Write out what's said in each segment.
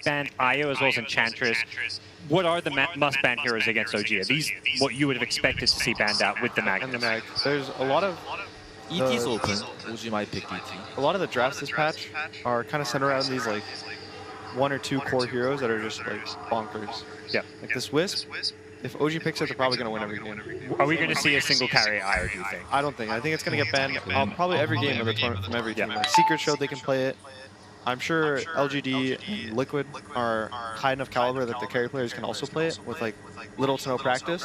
banned Io as well as Enchantress. What are the must-ban heroes against OG? Are these what you would have expected to see banned out with the Mag? And the Mag. There's a lot of... ET's open. OG might pick ET. A lot of the drafts this patch are kind of centered around these like 1 or 2 core heroes that are just like bonkers. Yeah. Like this Wisp, if OG picks it, they're probably going to win every game. Are we going to see a single carry Io, do you think? I don't think. I think it's going to get banned probably every game of the tournament from every team. Like Secret showed they can play it. I'm sure LGD and Liquid are high enough caliber that the carry players can also play it with like little to no practice.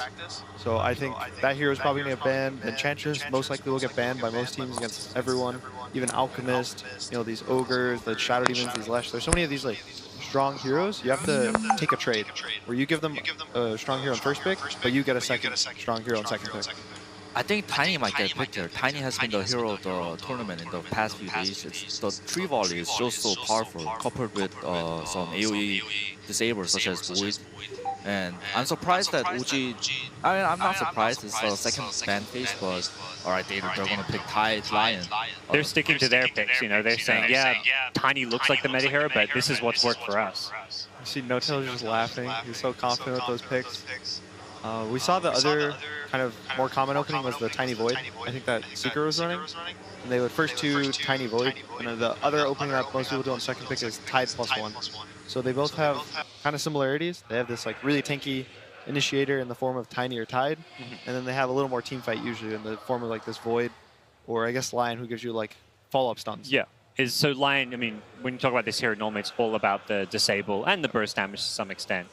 So I think that hero is probably going to get banned. Enchantress most likely will get banned by most teams against everyone, even Alchemist, you know, these Ogres, the Shadow Demons, these Lesh. There's so many of these like strong heroes. You have to take a trade where you give them a strong hero on first pick, but you get a second strong hero on second pick. I think Tiny might get picked here. Tiny has been the hero of the tournament in the past few days. The tree volley is just so powerful, coupled with some AoE disablers such as Void. And I'm surprised that OG... I mean, I'm not surprised it's the second ban phase, but alright, they're gonna pick TI9. They're sticking to their picks, you know. They're saying, yeah, Tiny looks like the meta hero, but this is what's worked for us. You see Nonton just laughing. He's so confident with those picks. We saw the other kind of more common opening was the Tiny Void. I think that Seeker was running. And they would first 2 Tiny Void. And then the other opening that most people do on second pick is Tide +1. So they both have kind of similarities. They have this like really tanky initiator in the form of Tiny or Tide. And then they have a little more team fight usually in the form of like this Void. Or I guess Lion, who gives you like follow-up stuns. Yeah. So Lion, I mean, when you talk about this hero, normally it's all about the disable and the burst damage to some extent.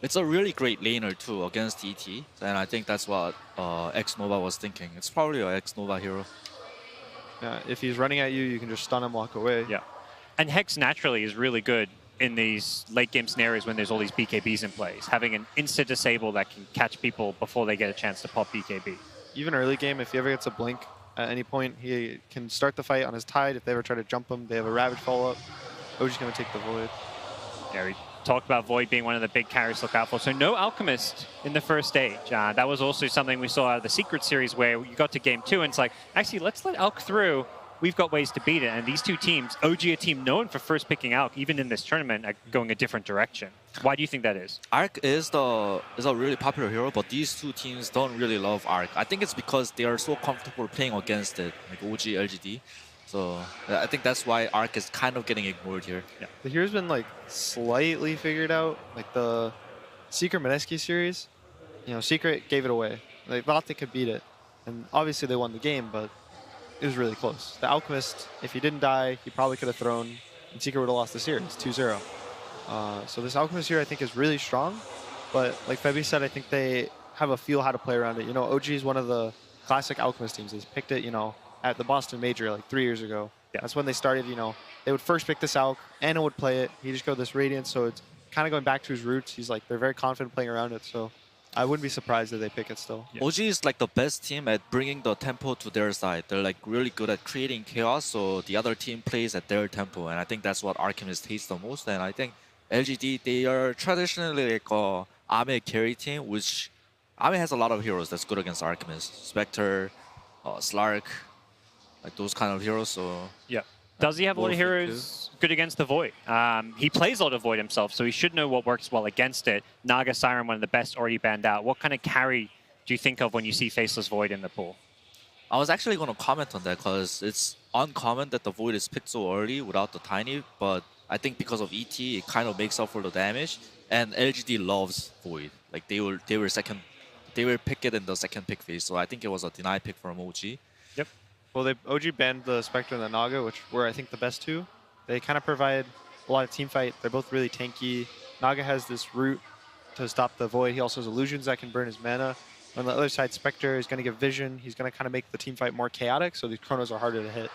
It's a really great laner too against ET, and I think that's what X-Nova was thinking. It's probably an X-Nova hero. Yeah, if he's running at you, you can just stun him, walk away. Yeah, and Hex naturally is really good in these late game scenarios when there's all these BKBs in place. Having an instant disable that can catch people before they get a chance to pop BKB. Even early game, if he ever gets a blink at any point, he can start the fight on his Tide. If they ever try to jump him, they have a Ravage follow-up. OG's going to take the Void. Yeah, we talked about Void being one of the big carries to look out for. So no Alchemist in the first stage. That was also something we saw out of the Secret series where you got to game 2 and it's like, actually, let's let Alk through. We've got ways to beat it. And these two teams, OG, a team known for first picking Alk, even in this tournament, are going a different direction. Why do you think that is? Arc is a really popular hero, but these two teams don't really love Arc. I think it's because they are so comfortable playing against it, like OG, LGD. So I think that's why Arc is kind of getting ignored here. Yeah. The hero's been like slightly figured out. Like the Secret Mineski series, you know, Secret gave it away. They thought they could beat it. And obviously they won the game, but it was really close. The Alchemist, if he didn't die, he probably could have thrown, and Secret would have lost the series, 2-0. So this Alchemist here I think is really strong. But like Febby said, I think they have a feel how to play around it. You know, OG is one of the classic Alchemist teams. They picked it, you know, at the Boston Major like 3 years ago. Yeah. That's when they started, you know, they would first pick this Alk, Anna would play it, he'd just go this Radiance, so it's kind of going back to his roots. He's like, they're very confident playing around it, so I wouldn't be surprised if they pick it still. Yeah. OG is like the best team at bringing the tempo to their side. They're like really good at creating chaos, so the other team plays at their tempo, and I think that's what Alchemist hates the most. And I think LGD, they are traditionally like a Ame carry team, which Ame has a lot of heroes that's good against Alchemist. Spectre, Slark, like those kind of heroes. So yeah. Does he have a lot of heroes good against the Void? He plays a lot of Void himself, so he should know what works well against it. Naga Siren, one of the best, already banned out. What kind of carry do you think of when you see Faceless Void in the pool? I was actually going to comment on that because it's uncommon that the Void is picked so early without the Tiny, but I think because of ET, it kind of makes up for the damage. And LGD loves Void. Like they will pick it in the second pick phase, so I think it was a deny pick from OG. Yep. Well, OG banned the Spectre and the Naga, which were, I think, the best two. They kind of provide a lot of team fight. They're both really tanky. Naga has this root to stop the Void. He also has illusions that can burn his mana. On the other side, Spectre is going to give vision. He's going to kind of make the team fight more chaotic, so these chronos are harder to hit.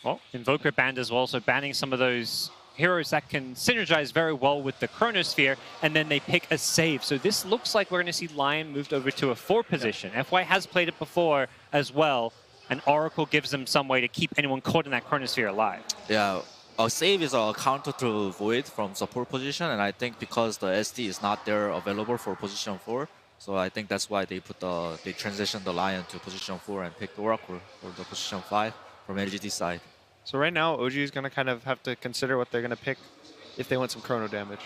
Well, Invoker banned as well, so banning some of those heroes that can synergize very well with the Chronosphere, and then they pick a save. So this looks like we're going to see Lion moved over to a 4 position. Yeah. FY has played it before as well, and Oracle gives them some way to keep anyone caught in that Chronosphere alive. Yeah, a save is a counter to Void from support position, and I think because the SD is not there available for position 4, so I think that's why they transitioned the Lion to position 4 and picked Oracle for the position 5 from LGD side. So right now, OG is going to kind of have to consider what they're going to pick if they want some chrono damage.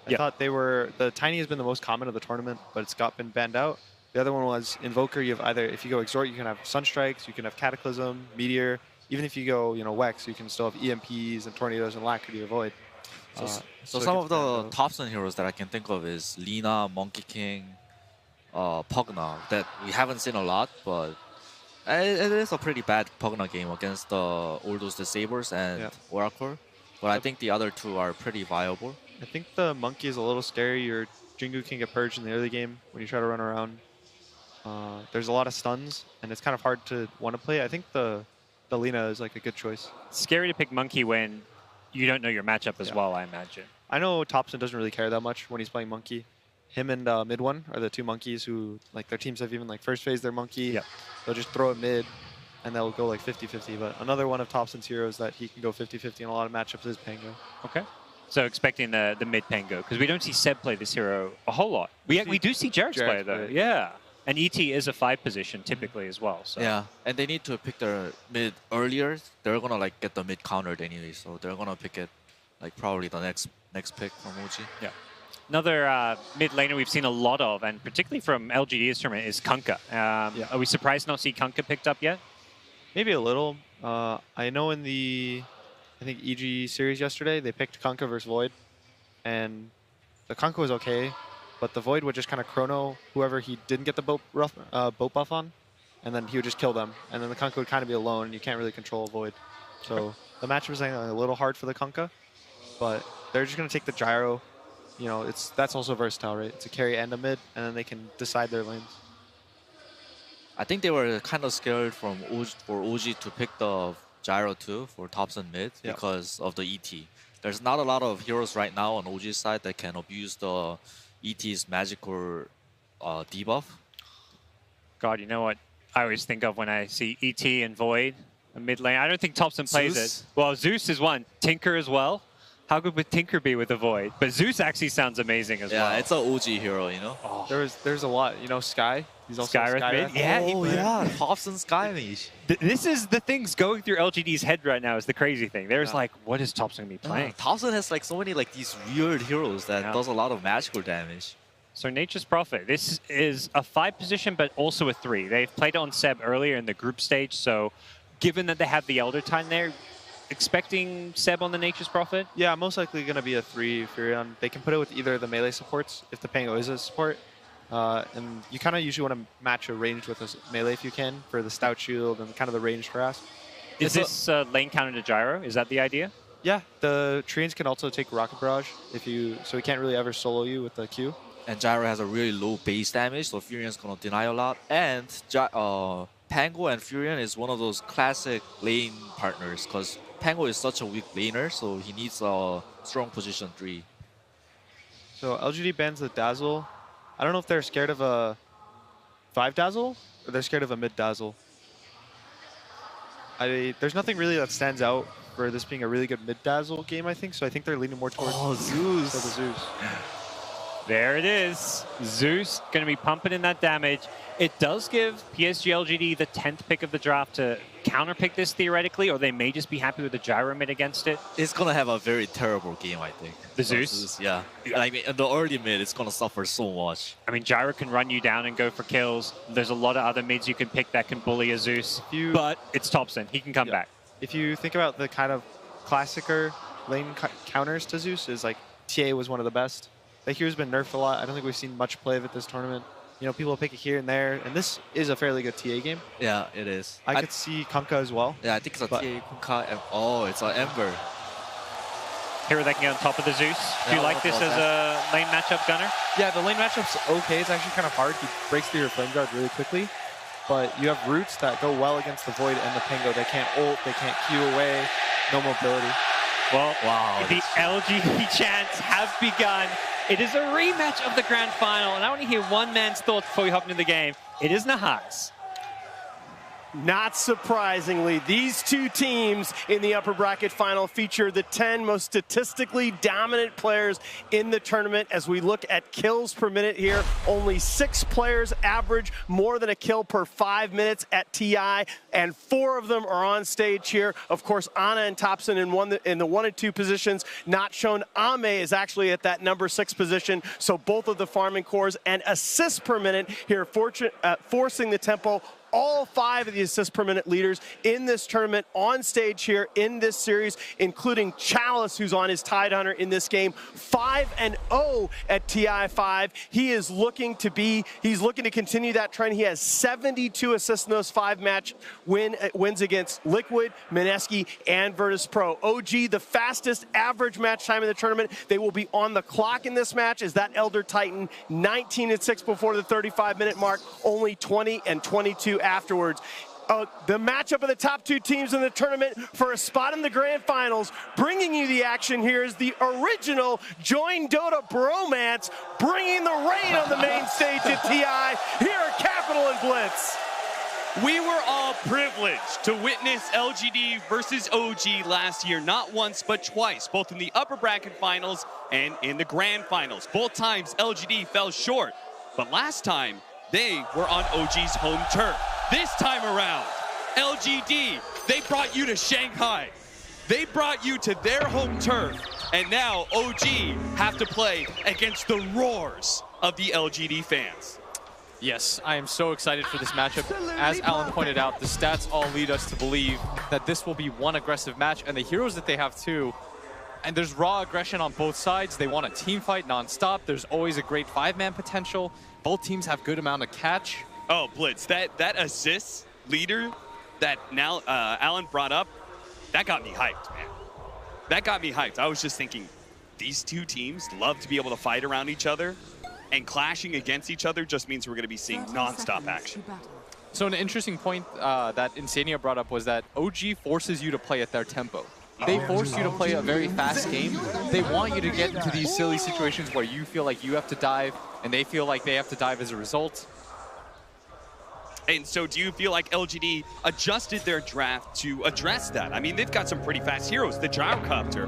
I Yep. thought they were, the Tiny has been the most common of the tournament, but it's been banned out. The other one was Invoker. You have either, if you go Exhort, you can have Sunstrikes, you can have Cataclysm, Meteor. Even if you go, Wex, you can still have EMPs and Tornadoes and Lacrity or Void. So it some gets of the banned out. Thompson heroes that I can think of is Lina, Monkey King, Pugna, that we haven't seen a lot, but it is a pretty bad Pugna game against all those Disabers and Oracle. But I think the other two are pretty viable. I think the Monkey is a little scary. Your Jingu can get purged in the early game when you try to run around. There's a lot of stuns, and it's kind of hard to want to play. I think the Lina is like a good choice. Scary to pick Monkey when you don't know your matchup as well, I imagine. I know Thompson doesn't really care that much when he's playing Monkey. Him and Mid One are the two Monkeys who, like, their teams have even like first phase their Monkey. Yep. They'll just throw it mid, and they'll go like 50-50. But another one of Thompson's heroes that he can go 50-50 in a lot of matchups is Pango. Okay. So expecting the mid Pango, because we don't see Seb play this hero a whole lot. We do see Jared's play though. Play. Yeah. And ET is a 5 position typically as well. So. Yeah, and they need to pick their mid earlier. They're gonna like get the mid countered anyway, so they're gonna pick it like probably the next pick from OG. Yeah. Another mid laner we've seen a lot of, and particularly from LGD's tournament, is Kunkka. Are we surprised not to see Kunkka picked up yet? Maybe a little. I know in the, I think EG series yesterday, they picked Kunkka versus Void, and the Kunkka was okay, but the Void would just kind of chrono whoever he didn't get the boat buff on, and then he would just kill them, and then the Kunkka would kind of be alone, and you can't really control Void. So the matchup is a little hard for the Kunkka, but they're just going to take the gyro. That's also versatile, right? It's a carry and a mid, and then they can decide their lanes. I think they were kind of scared for OG to pick the gyro too for Thompson mid because of the ET. There's not a lot of heroes right now on OG's side that can abuse the ET's magical debuff. God, you know what I always think of when I see ET and Void, a mid lane? I don't think Thompson plays Zeus? it. Well, Zeus is one. Tinker as well. How good would Tinker be with the Void? But Zeus actually sounds amazing as well. Yeah, it's an OG hero, Oh. There's a lot. Sky. He's also Skywrath mid? Yeah, yeah, Thompson Sky Mage. This is the things going through LGD's head right now is the crazy thing. There's like, what is Thompson going to be playing? Thompson has like so many like these weird heroes that does a lot of magical damage. So Nature's Prophet, this is a 5 position, but also a 3. They've played it on Seb earlier in the group stage, so given that they have the Elder Time there, expecting Seb on the Nature's Prophet? Yeah, most likely going to be a 3 Furion. They can put it with either the melee supports, if the Pango is a support. And you kind of usually want to match a range with a melee if you can, for the Stout Shield and kind of the ranged harass. Is this lane counter to Gyro? Is that the idea? Yeah, the Treants can also take Rocket Barrage, so he can't really ever solo you with the Q. And Gyro has a really low base damage, so Furion's going to deny a lot. And Pango and Furion is one of those classic lane partners, because Pango is such a weak laner, so he needs a strong position 3. So LGD bans the Dazzle. I don't know if they're scared of a 5 Dazzle, or they're scared of a mid Dazzle. There's nothing really that stands out for this being a really good mid Dazzle game, I think, so I think they're leaning more towards Zeus. the Zeus. There it is. Zeus going to be pumping in that damage. It does give PSG.LGD the 10th pick of the draft to counterpick this theoretically, or they may just be happy with the Gyro mid against it. It's going to have a very terrible game, I think. The Zeus? Yeah. I mean, in the early mid, it's going to suffer so much. I mean, Gyro can run you down and go for kills. There's a lot of other mids you can pick that can bully a Zeus. But it's Thompson. He can come back. If you think about the kind of classicer lane counters to Zeus, is like TA was one of the best. That hero's been nerfed a lot. I don't think we've seen much play of it this tournament. People pick it here and there, and this is a fairly good TA game. Yeah, it is. I could see Kunkka as well. Yeah, I think it's a TA, Kunkka, and it's an Ember. Hero that can get on top of the Zeus. Do you like this as a lane matchup, Gunner? Yeah, the lane matchup's okay. It's actually kind of hard. He breaks through your flame guard really quickly. But you have roots that go well against the Void and the Pango. They can't ult, they can't Q away, no mobility. Well, wow, the LGD chants have begun. It is a rematch of the grand final, and I want to hear one man's thoughts before we hop into the game. It is Nahas. Not surprisingly, these two teams in the upper bracket final feature the 10 most statistically dominant players in the tournament. As we look at kills per minute here, only 6 players average more than a kill per 5 minutes at TI, and 4 of them are on stage here. Of course, Ana and Thompson in the 1 and 2 positions, not shown. Ame is actually at that number 6 position, so both of the farming cores and assists per minute here, forcing the tempo. All 5 of the assist per minute leaders in this tournament on stage here in this series, including Chalice, who's on his Tide Hunter in this game, 5-0 at TI5. He's looking to continue that trend. He has 72 assists in those 5 match wins against Liquid, Mineski, and Virtus Pro. OG, the fastest average match time in the tournament. They will be on the clock in this match as that Elder Titan, 19-6 before the 35-minute mark, only 20 and 22 afterwards. The matchup of the top 2 teams in the tournament for a spot in the grand finals. Bringing you the action here is the original Join Dota bromance, bringing the rain on the main stage at TI here at Capital and Blitz. We were all privileged to witness LGD versus OG last year, not once but twice, both in the upper bracket finals and in the grand finals. Both times LGD fell short, but last time they were on OG's home turf. This time around, LGD, they brought you to Shanghai. They brought you to their home turf, and now OG have to play against the roars of the LGD fans. Yes, I am so excited for this matchup. As Alan pointed out, the stats all lead us to believe that this will be one aggressive match, and the heroes that they have too. And there's raw aggression on both sides. They want a team fight nonstop. There's always a great 5-man potential. Both teams have good amount of catch. Oh, Blitz, that assist leader that now Alan brought up, that got me hyped, man. That got me hyped. I was just thinking, these two teams love to be able to fight around each other, and clashing against each other just means we're going to be seeing non-stop action. So an interesting point that Insania brought up was that OG forces you to play at their tempo. They force you to play a very fast game. They want you to get into these silly situations where you feel like you have to dive, and they feel like they have to dive as a result. And so do you feel like LGD adjusted their draft to address that? I mean, they've got some pretty fast heroes. The Gyrocopter,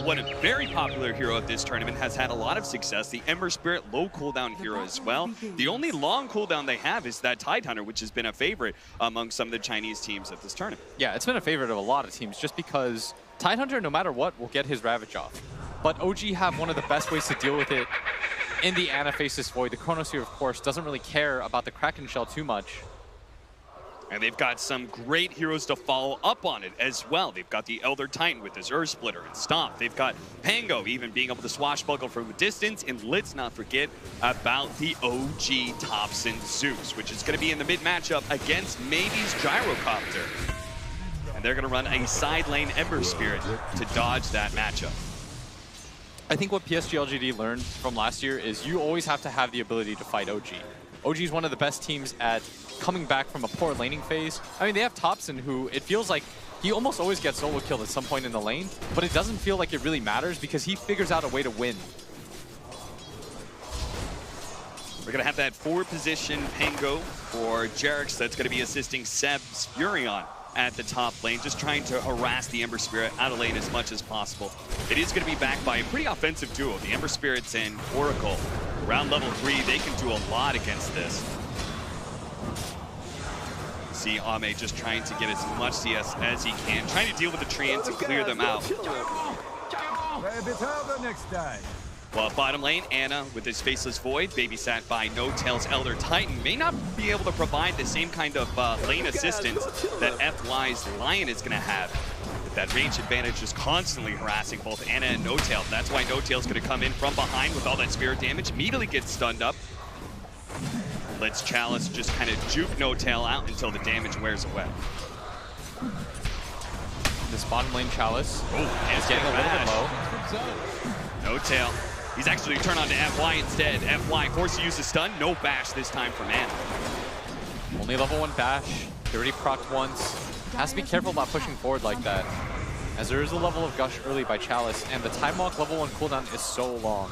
one very popular hero of this tournament, has had a lot of success. The Ember Spirit, low cooldown hero as well. The only long cooldown they have is that Tide Hunter, which has been a favorite among some of the Chinese teams at this tournament. Yeah, it's been a favorite of a lot of teams just because Tide Hunter, no matter what, will get his Ravage off. But OG have one of the best ways to deal with it in the Anaphasis Void. The Chronosphere, of course, doesn't really care about the Kraken Shell too much. And they've got some great heroes to follow up on it as well. They've got the Elder Titan with his Earth Splitter and Stomp. They've got Pango even being able to swashbuckle from a distance. And let's not forget about the OG Thompson Zeus, which is going to be in the mid matchup against Maybe's Gyrocopter. And they're going to run a side lane Ember Spirit to dodge that matchup. I think what PSG.LGD learned from last year is you always have to have the ability to fight OG. OG is one of the best teams at coming back from a poor laning phase. I mean, they have Thompson, who it feels like he almost always gets solo killed at some point in the lane, but it doesn't feel like it really matters because he figures out a way to win. We're going to have that 4-position Pango for Jerix that's going to be assisting Seb's Furion at the top lane, just trying to harass the Ember Spirit out of lane as much as possible. It is going to be backed by a pretty offensive duo, the Ember Spirits and Oracle. Around level 3, they can do a lot against this. See Ame just trying to get as much CS as he can, trying to deal with the Treant to clear them out. Well, bottom lane, Ana with his Faceless Void, babysat by No-Tail's Elder Titan, may not be able to provide the same kind of lane assistance that FY's Lion is going to have. But that range advantage is constantly harassing both Ana and No-Tail. That's why No-Tail's going to come in from behind with all that spirit damage, immediately gets stunned up. Lets Chalice just kind of juke No-Tail out until the damage wears away. This bottom lane Chalice is getting a little bit low. No-Tail. He's actually turned on to FY instead. FY forced to use the stun. No bash this time from Ana. Only level 1 bash. He already procced once. Has to be careful about pushing forward like that, as there is a level of gush early by Chalice, and the time walk level 1 cooldown is so long.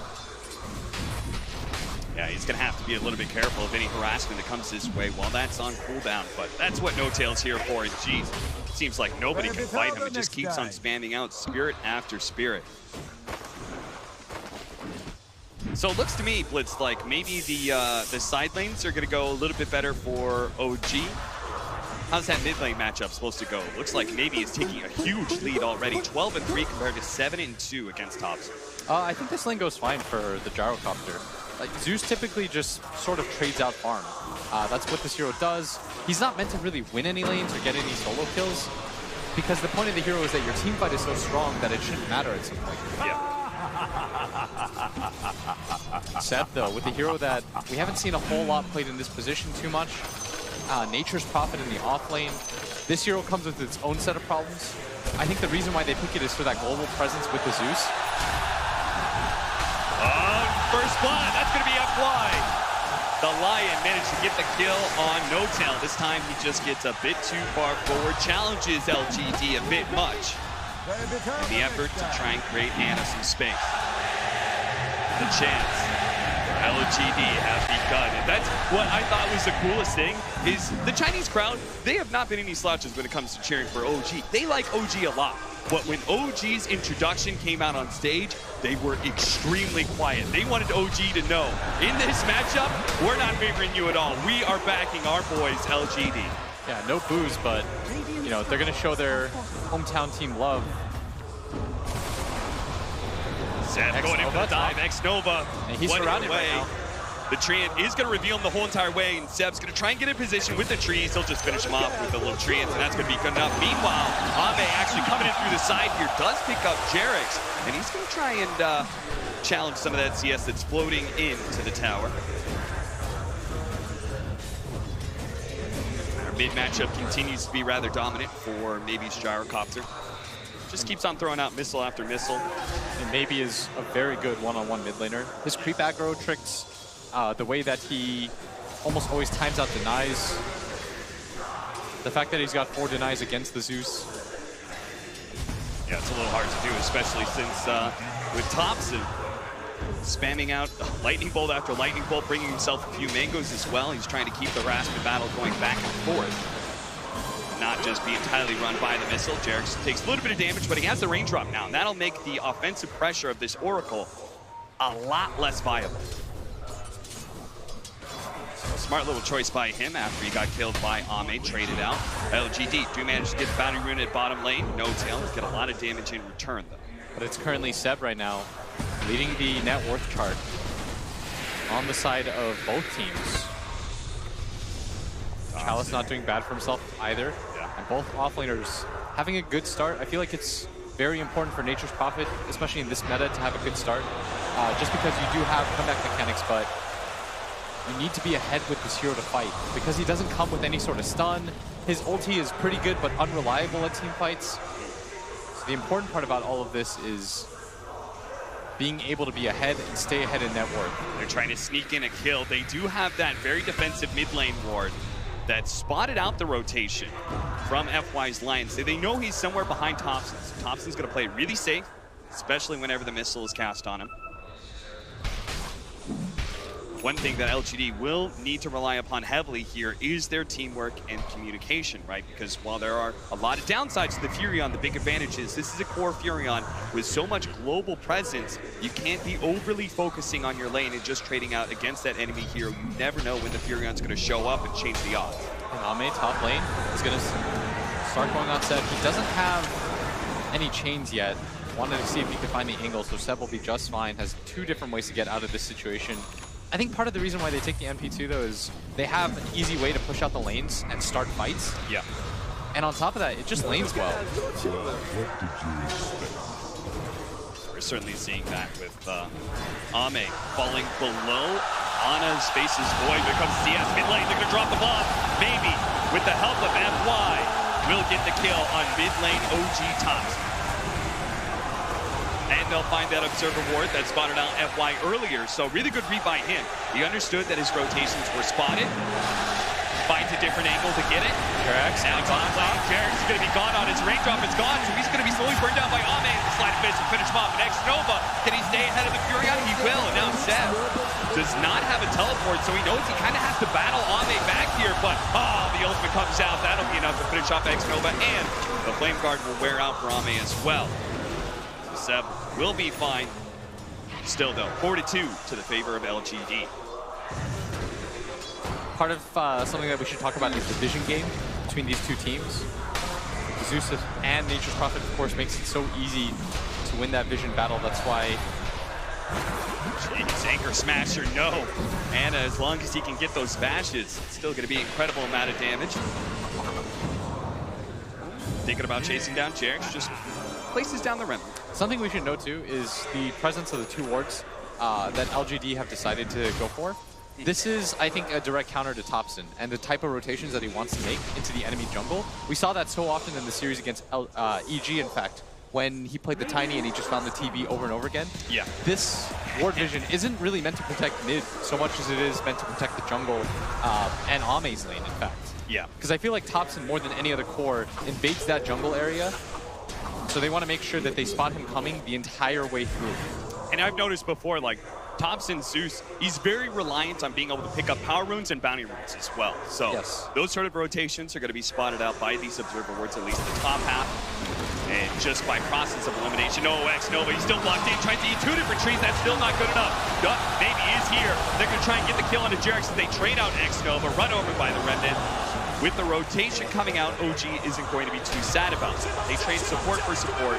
Yeah, he's going to have to be a little bit careful of any harassment that comes his way while that's on cooldown. But that's what No-Tail's here for. And geez, seems like nobody can fight him. It just keeps on spamming out spirit after spirit. So it looks to me, Blitz, like maybe the side lanes are going to go a little bit better for OG. How's that mid lane matchup supposed to go? Looks like maybe it's taking a huge lead already. 12-3 compared to 7-2 against tops. I think this lane goes fine for the Gyrocopter. Like, Zeus typically just sort of trades out farm. That's what this hero does. He's not meant to really win any lanes or get any solo kills, because the point of the hero is that your team fight is so strong that it shouldn't matter at some point. Yeah. Seb, though, with the hero that we haven't seen a whole lot played in this position too much, Nature's Prophet in the off lane, this hero comes with its own set of problems. I think the reason why they pick it is for that global presence with the Zeus. First blood, that's going to be FY. The Lion managed to get the kill on No-Tail. This time he just gets a bit too far forward, challenges LGD a bit much in the effort to try and create Anna some space. The chance for LGD has begun. And that's what I thought was the coolest thing, is the Chinese crowd, they have not been any slouches when it comes to cheering for OG. They like OG a lot. But when OG's introduction came out on stage, they were extremely quiet. They wanted OG to know, in this matchup, we're not favoring you at all. We are backing our boys, LGD. Yeah, no boos, but you know, they're going to show their hometown team love. Seth going in for the dive, X-Nova. And he's surrounded right now. The Treant is going to reveal him the whole entire way, and Seb's going to try and get in position with the trees. He'll just finish him off with a little Treant, and that's going to be good enough. Meanwhile, Ame actually coming in through the side here, does pick up Jerix, and he's going to try and challenge some of that CS that's floating into the tower. Our mid matchup continues to be rather dominant for Maybe's Gyrocopter. Just keeps on throwing out missile after missile. And Maybe is a very good one-on-one mid laner. His creep aggro tricks, the way that he almost always times out denies. The fact that he's got 4 denies against the Zeus. Yeah, it's a little hard to do, especially since with Thompson spamming out lightning bolt after lightning bolt, bringing himself a few mangoes as well. He's trying to keep the Raspin battle going back and forth. Not just be entirely run by the missile. Jerix takes a little bit of damage, but he has the raindrop now, and that'll make the offensive pressure of this Oracle a lot less viable. So smart little choice by him after he got killed by Ame, traded out. LGD do manage to get the bounty rune at bottom lane. No-Tail get a lot of damage in return, though. But it's currently Seb right now, leading the net worth chart on the side of both teams. Chalice not doing bad for himself either. Yeah. And both offlaners having a good start. I feel like it's very important for Nature's Prophet, especially in this meta, to have a good start. Just because you do have comeback mechanics, but you need to be ahead with this hero to fight, because he doesn't come with any sort of stun. His ulti is pretty good, but unreliable at team fights. So the important part about all of this is being able to be ahead and stay ahead in net worth. They're trying to sneak in a kill. They do have that very defensive mid lane ward that spotted out the rotation from FY's Lions. So they know he's somewhere behind Thompson. So Thompson's going to play really safe, especially whenever the missile is cast on him. One thing that LGD will need to rely upon heavily here is their teamwork and communication, right? Because while there are a lot of downsides to the Furion, the big advantage is this is a core Furion with so much global presence, you can't be overly focusing on your lane and just trading out against that enemy hero. You never know when the Furion's going to show up and change the odds. And Ame, top lane, is going to start going on Seb. He doesn't have any chains yet. Wanted to see if he could find the angle, so Seb will be just fine. Has 2 different ways to get out of this situation. I think part of the reason why they take the MP2 though is they have an easy way to push out the lanes and start fights. Yeah. And on top of that, it just lanes well. We're certainly seeing that with Ame falling below Ana's Space's Void. Here comes CS mid lane. They're going to drop the bomb. Maybe with the help of FY will get the kill on mid lane OG tops. And they'll find that Observer ward that spotted out FY earlier. So really good read by him. He understood that his rotations were spotted. Finds a different angle to get it. Jerix now top lane. Jerix is going to be gone on his raindrop. It's gone, so he's going to be slowly burned down by Ame. The slide of fist will finish him off. And X-Nova, can he stay ahead of the Furion? He will. And now Seb does not have a teleport, so he knows he kind of has to battle Ame back here, but the ultimate comes out. That'll be enough to finish off X-Nova, and the Flame Guard will wear out for Ame as well. Seb will be fine. Still though, 4-2 to the favor of LGD. Part of something that we should talk about is the vision game between these two teams. Zeus and Nature's Prophet, of course, makes it so easy to win that vision battle. That's why... Jeez, Anchor Smasher, no. And as long as he can get those bashes, it's still going to be an incredible amount of damage. Thinking about chasing down Jerix, just places down the rim. Something we should note too is the presence of the two wards that LGD have decided to go for. This is, I think, a direct counter to Thompson and the type of rotations that he wants to make into the enemy jungle. We saw that so often in the series against EG, in fact, when he played the Tiny and he just found the TV over and over again. Yeah. This ward vision isn't really meant to protect mid so much as it is meant to protect the jungle and Ame's lane, in fact. Yeah. Because I feel like Thompson, more than any other core, invades that jungle area. So they want to make sure that they spot him coming the entire way through. And I've noticed before, like, Thompson, Zeus, he's very reliant on being able to pick up power runes and bounty runes as well. So yes, those sort of rotations are going to be spotted out by these observer wards, at least the top half. And just by process of elimination, X-Nova, he's still blocked in, trying to eat 2 different trees. That's still not good enough. Duck maybe is here. They're going to try and get the kill onto Jerix as they trade out X-Nova, run over by the Remnant. With the rotation coming out, OG isn't going to be too sad about it. They trade support for support,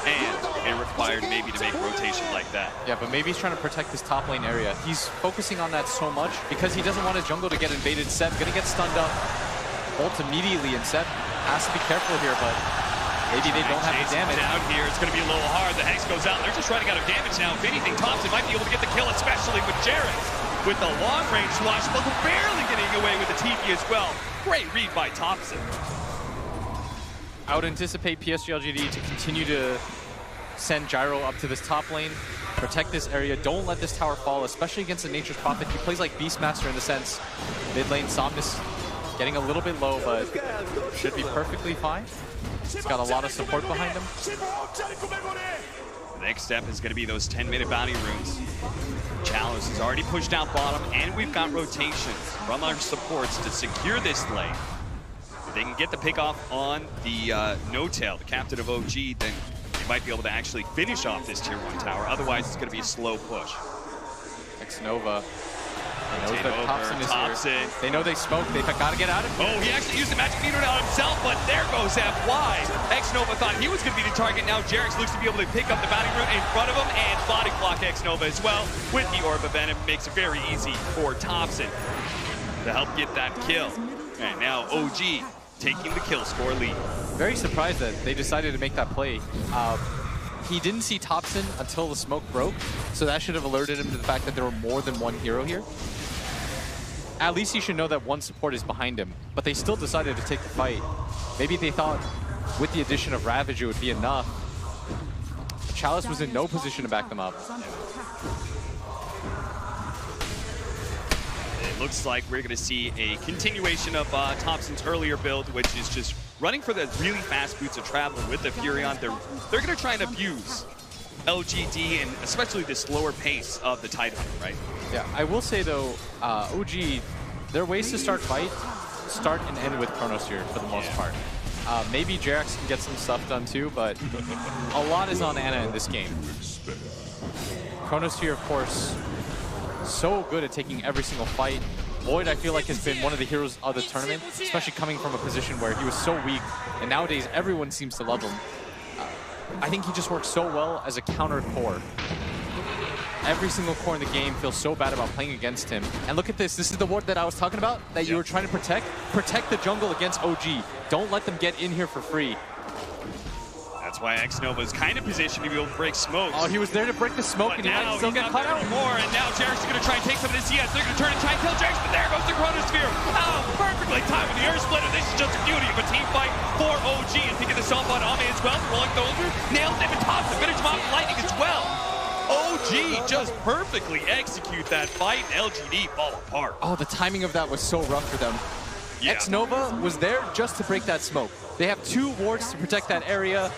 and it required maybe to make a rotation like that. Yeah, but maybe he's trying to protect his top lane area. He's focusing on that so much because he doesn't want his jungle to get invaded. Seb gonna get stunned up, ult immediately, and Seb has to be careful here, but maybe they don't have the damage. Down here, it's gonna be a little hard. The Hex goes out. They're just running out of damage now. If anything, Thompson might be able to get the kill, especially with Jerix. With the long-range flash, but barely getting away with the TP as well. Great read by Thompson. I would anticipate PSG.LGD to continue to send Gyro up to this top lane, protect this area, don't let this tower fall, especially against the Nature's Prophet. He plays like Beastmaster in the sense, mid lane Somnus getting a little bit low, but should be perfectly fine. He's got a lot of support behind him. The next step is going to be those 10-minute bounty runes. Chalice has already pushed out bottom, and we've got rotations from our supports to secure this lane. If they can get the pick off on the No-Tail, the captain of OG, then they might be able to actually finish off this tier 1 tower. Otherwise, it's going to be a slow push. X-Nova. They know that Thompson is here. They know they smoke. They've got to get out of here. Oh, he actually used the magic meter on himself, but there goes FY. X-Nova thought he was going to be the target. Now Jerix looks to be able to pick up the bounty rune in front of him and body block X-Nova as well. With the Orb of Venom, makes it very easy for Thompson to help get that kill. And now OG taking the kill score lead. Very surprised that they decided to make that play. He didn't see Thompson until the smoke broke, so that should have alerted him to the fact that there were more than one hero here. At least he should know that one support is behind him, but they still decided to take the fight. Maybe they thought with the addition of Ravage it would be enough. Chalice was in no position to back them up. It looks like we're going to see a continuation of Thompson's earlier build, which is just running for the really fast boots of travel with the Furion. They're going to try and abuse LGD and especially the slower pace of the Titan, right? Yeah, I will say though, OG, their ways to start and end with Chronosphere for the most part. Maybe Jerix can get some stuff done too, but a lot is on Ana in this game. Chronosphere, of course, so good at taking every single fight. Void, I feel like, has been one of the heroes of the tournament, especially coming from a position where he was so weak, and nowadays everyone seems to love him. I think he just works so well as a counter core. Every single core in the game feels so bad about playing against him. And look at this. This is the ward that I was talking about that you were trying to protect. Protect the jungle against OG. Don't let them get in here for free. That's why X-Nova is kind of positioned to be able to break smoke. Oh, he was there to break the smoke, and he might still get caught out. More, and now Jerix is going to try and take some of this CS. They're going to turn and try and kill Jerix, but there goes the Chronosphere. Oh, perfectly timed with the Earth Splitter. This is just a beauty of a team fight for OG, and picking this off on Ame as well. Rolling over, nails him and tops the finish him off with lightning as well. OG just perfectly execute that fight, and LGD fall apart. Oh, the timing of that was so rough for them. Yeah. X-Nova was there just to break that smoke. They have 2 wards to protect that area.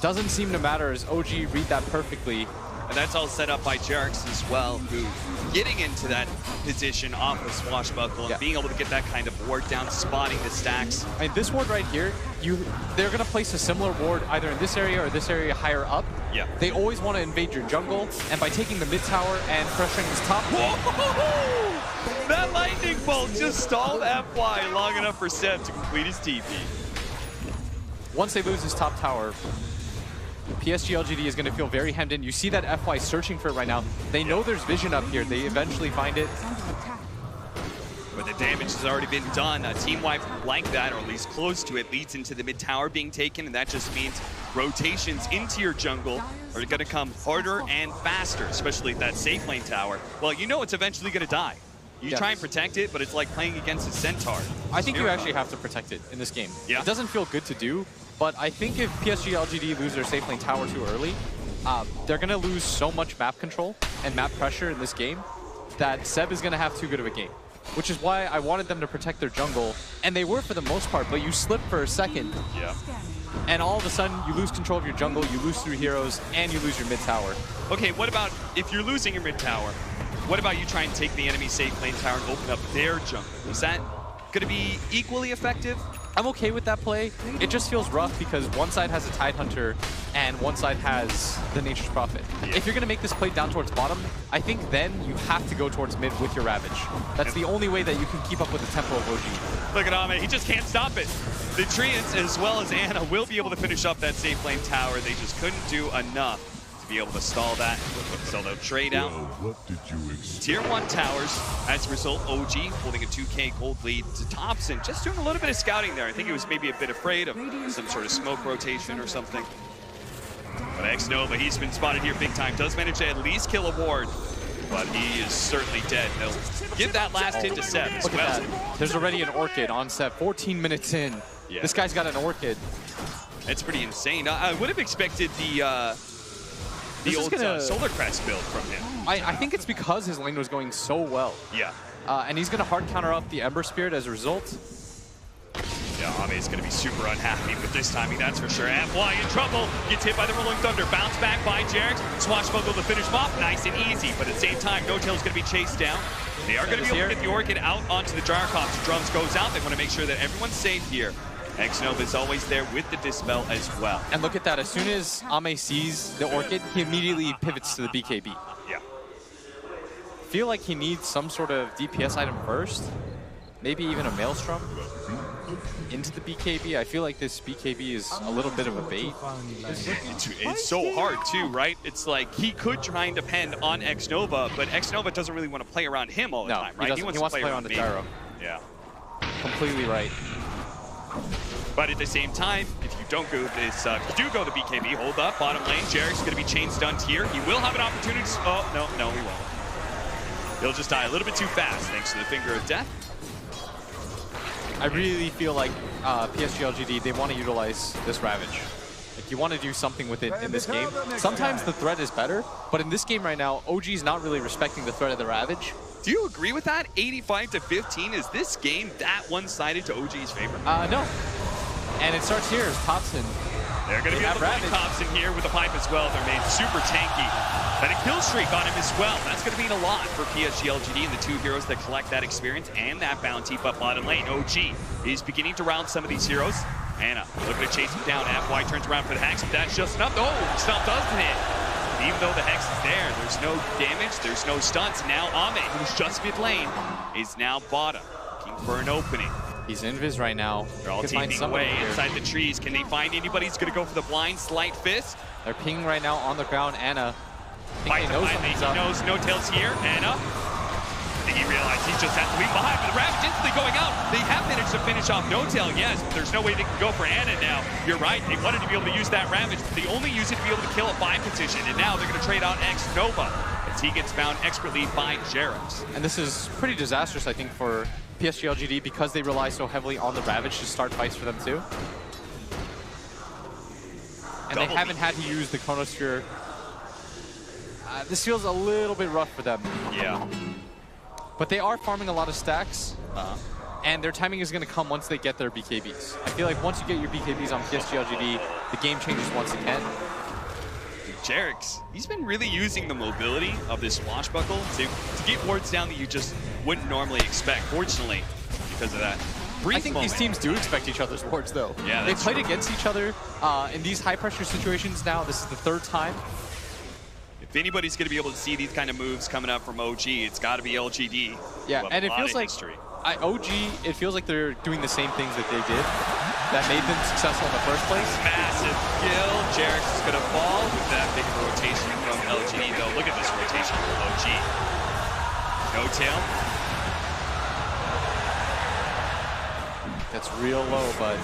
Doesn't seem to matter as OG read that perfectly. And that's all set up by Jerks as well, who getting into that position off of Swashbuckle and being able to get that kind of ward down, spotting the stacks. I mean, this ward right here, they're going to place a similar ward either in this area or this area higher up. Yeah. They always want to invade your jungle, and by taking the mid tower and pressuring this top lane. That lightning bolt just stalled FY long enough for Seb to complete his TP. Once they lose this top tower, PSG.LGD is going to feel very hemmed in. You see that FY searching for it right now. They know there's vision up here. They eventually find it. But the damage has already been done. A team wipe like that, or at least close to it, leads into the mid tower being taken, and that just means rotations into your jungle are going to come harder and faster, especially at that safe lane tower. Well, you know it's eventually going to die. You try and protect it, but it's like playing against a centaur. I think you actually have to protect it in this game. Yeah. It doesn't feel good to do, but I think if PSG.LGD lose their safe lane tower too early, they're going to lose so much map control and map pressure in this game that Seb is going to have too good of a game. Which is why I wanted them to protect their jungle, and they were for the most part, but you slip for a second, and all of a sudden you lose control of your jungle, you lose 3 heroes, and you lose your mid tower. Okay, what about if you're losing your mid tower? What about you try and take the enemy safe lane tower and open up their jungle? Is that going to be equally effective? I'm okay with that play. It just feels rough because one side has a Tidehunter and one side has the Nature's Prophet. If you're going to make this play down towards bottom, I think then you have to go towards mid with your Ravage. That's the only way that you can keep up with the tempo of OG. Look at Ahmed, he just can't stop it. The Treants, as well as Anna, will be able to finish up that safe lane tower. They just couldn't do enough to be able to stall that. So they'll trade out tier 1 towers. As a result, OG holding a 2K gold lead to Thompson, just doing a little bit of scouting there. I think he was maybe a bit afraid of some sort of smoke rotation or something. But X-Nova, he's been spotted here big time, does manage to at least kill a ward, but he is certainly dead. They'll give that last hit to Seb as well. There's already an Orchid on Seb, 14 minutes in. This guy's got an Orchid. It's pretty insane. I would have expected the old Solar Crest build from him. I think it's because his lane was going so well. Yeah. And he's going to hard counter up the Ember Spirit as a result. Yeah, Ame's going to be super unhappy with this timing, that's for sure. FY in trouble, gets hit by the Rolling Thunder, bounce back by Jarek, Swashbuckle to finish him off, nice and easy, but at the same time, No-Tail's going to be chased down. They are going to be able to get the Orchid out onto the Gyrocopter. Drums goes out, they want to make sure that everyone's safe here. X-Nova is always there with the Dispel as well. And look at that, as soon as Ame sees the Orchid, he immediately pivots to the BKB. Yeah. Feel like he needs some sort of DPS item first. Maybe even a Maelstrom into the BKB. I feel like this BKB is a little bit of a bait. It's so hard too, right? It's like he could try and depend on X-Nova, but X-Nova doesn't really want to play around him all the time, right? He wants to play around the gyro. Yeah. Completely right. But at the same time, if you don't go this, if you do go the BKB, hold up, bottom lane, Jarek's going to be chain stunned here. He will have an opportunity to, oh, no, he won't. He'll just die a little bit too fast, thanks to the Finger of Death. I really feel like PSG.LGD, they want to utilize this Ravage. Like, you want to do something with it in this game. Sometimes the threat is better, but in this game right now, OG's not really respecting the threat of the Ravage. Do you agree with that? 85-15, is this game that one-sided to OG's favor? No. And it starts here as Thompson. They're going to be able to play Thompson here with a pipe as well. They're made super tanky. But a kill streak on him as well. That's going to mean a lot for PSG.LGD and the 2 heroes that collect that experience and that bounty. But bottom lane, OG is beginning to round some of these heroes. Anna looking to chase him down. FY turns around for the Hex, but that's just enough. Oh, stun doesn't hit. Even though the Hex is there, there's no damage, there's no stunts. Now Ame, who's just mid lane, is now bottom, looking for an opening. He's invis right now. They're all teaming away inside the trees. Can they find anybody who's going to go for the blind slight fist? They're pinging right now on the ground. Anna. He knows No-Tail's here. Anna. I think he realized he's just at the weak behind, but the Ravage instantly going out. They have managed to finish off No-Tail, yes, but there's no way they can go for Anna now. You're right, they wanted to be able to use that Ravage, but they only use it to be able to kill a 5 position, and now they're going to trade out X-Nova as he gets found expertly by Jerox. And this is pretty disastrous, I think, for PSG.LGD because they rely so heavily on the Ravage to start fights for them too. And they haven't had to use the Chronosphere. This feels a little bit rough for them. Yeah. But they are farming a lot of stacks, and their timing is going to come once they get their BKBs. I feel like once you get your BKBs on PSG.LGD, the game changes once again. Jerix, he's been really using the mobility of this swashbuckle to get wards down that you just wouldn't normally expect, fortunately, because of that. I think these teams do expect each other's wards, though. Yeah, they've played against each other in these high-pressure situations now. This is the 3rd time. If anybody's going to be able to see these kind of moves coming up from OG, it's got to be LGD. Yeah, and it feels like OG, it feels like they're doing the same things that they did that made them successful in the first place. Massive kill. Jerix is going to fall with that big rotation from LGD, though. Look at this rotation from OG. No tail. That's real low, but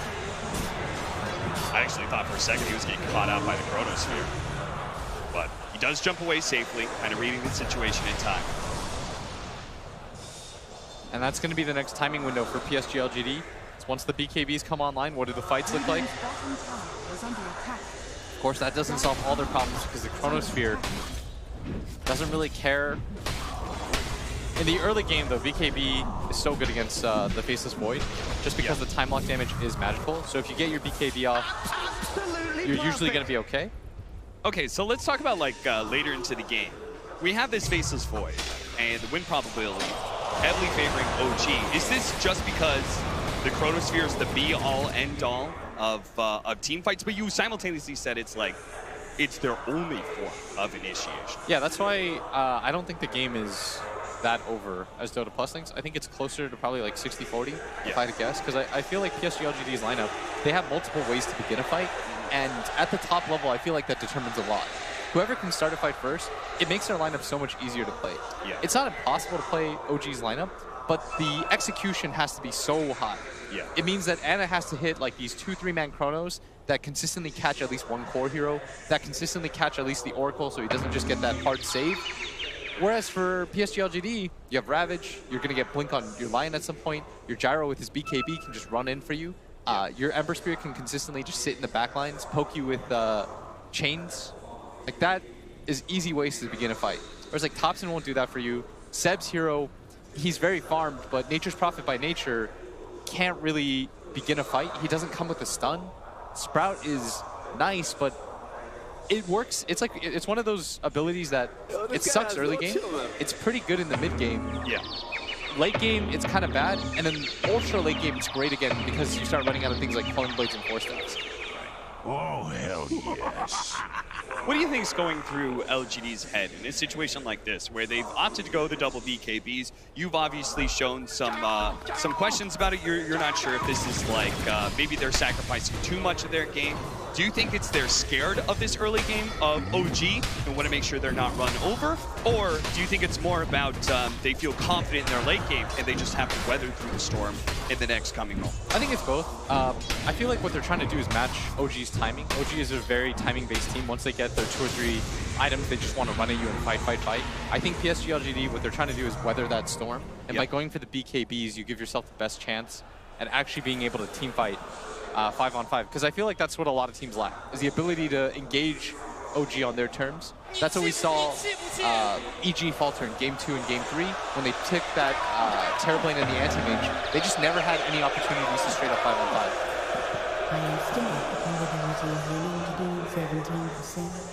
I actually thought for a second he was getting caught out by the Chronosphere. But he does jump away safely, kind of reading the situation in time. And that's going to be the next timing window for PSG.LGD. It's once the BKBs come online, what do the fights look like? Of course, that doesn't solve all their problems because the Chronosphere doesn't really care. In the early game, though, BKB is so good against the Faceless Void, just because the time lock damage is magical. So if you get your BKB off, you're usually going to be okay. Okay, so let's talk about like later into the game. We have this Faceless Void, and the win probability heavily favoring OG. Is this just because the Chronosphere is the be-all, end-all of team fights? But you simultaneously said it's like it's their only form of initiation. Yeah, that's why I don't think the game is that over as Dota Plus thinks. I think it's closer to probably like 60-40, if I had to guess, because I feel like PSG.LGD's lineup, they have multiple ways to begin a fight, and at the top level, I feel like that determines a lot. Whoever can start a fight first, it makes their lineup so much easier to play. Yeah. It's not impossible to play OG's lineup, but the execution has to be so high. Yeah. It means that Anna has to hit like these 2-3 man chronos that consistently catch at least one core hero, that consistently catch at least the Oracle so he doesn't just get that hard save. Whereas for PSG.LGD, you have Ravage, you're going to get Blink on your Lion at some point, your Gyro with his BKB can just run in for you, your Ember Spirit can consistently just sit in the back lines, poke you with chains. Like that is easy ways to begin a fight. Whereas like Thompson won't do that for you. Seb's hero, he's very farmed, but Nature's Prophet by nature can't really begin a fight. He doesn't come with a stun. Sprout is nice, but it works. It's like it's one of those abilities that it sucks early game. It's pretty good in the mid game. Yeah. Late game, it's kind of bad, and then ultra late game, it's great again because you start running out of things like Clone Blades and Force Stacks. Oh, hell yes. What do you think is going through LGD's head in a situation like this, where they've opted to go the double BKBs? You've obviously shown some questions about it. You're not sure if this is like maybe they're sacrificing too much of their game. Do you think it's they're scared of this early game of OG and want to make sure they're not run over? Or do you think it's more about they feel confident in their late game and they just have to weather through the storm in the next coming role? I think it's both. I feel like what they're trying to do is match OG's timing. OG is a very timing-based team. Once they get their 2 or 3 items, they just want to run at you and fight, fight, fight. I think PSG.LGD, what they're trying to do is weather that storm. And by going for the BKBs, you give yourself the best chance at actually being able to team fight 5-on-5. Because I feel like that's what a lot of teams lack, is the ability to engage OG on their terms. That's what we saw EG falter in Game 2 and Game 3 when they took that Terrorblade and the Anti-Mage. They just never had any opportunities to straight up 5-on-5.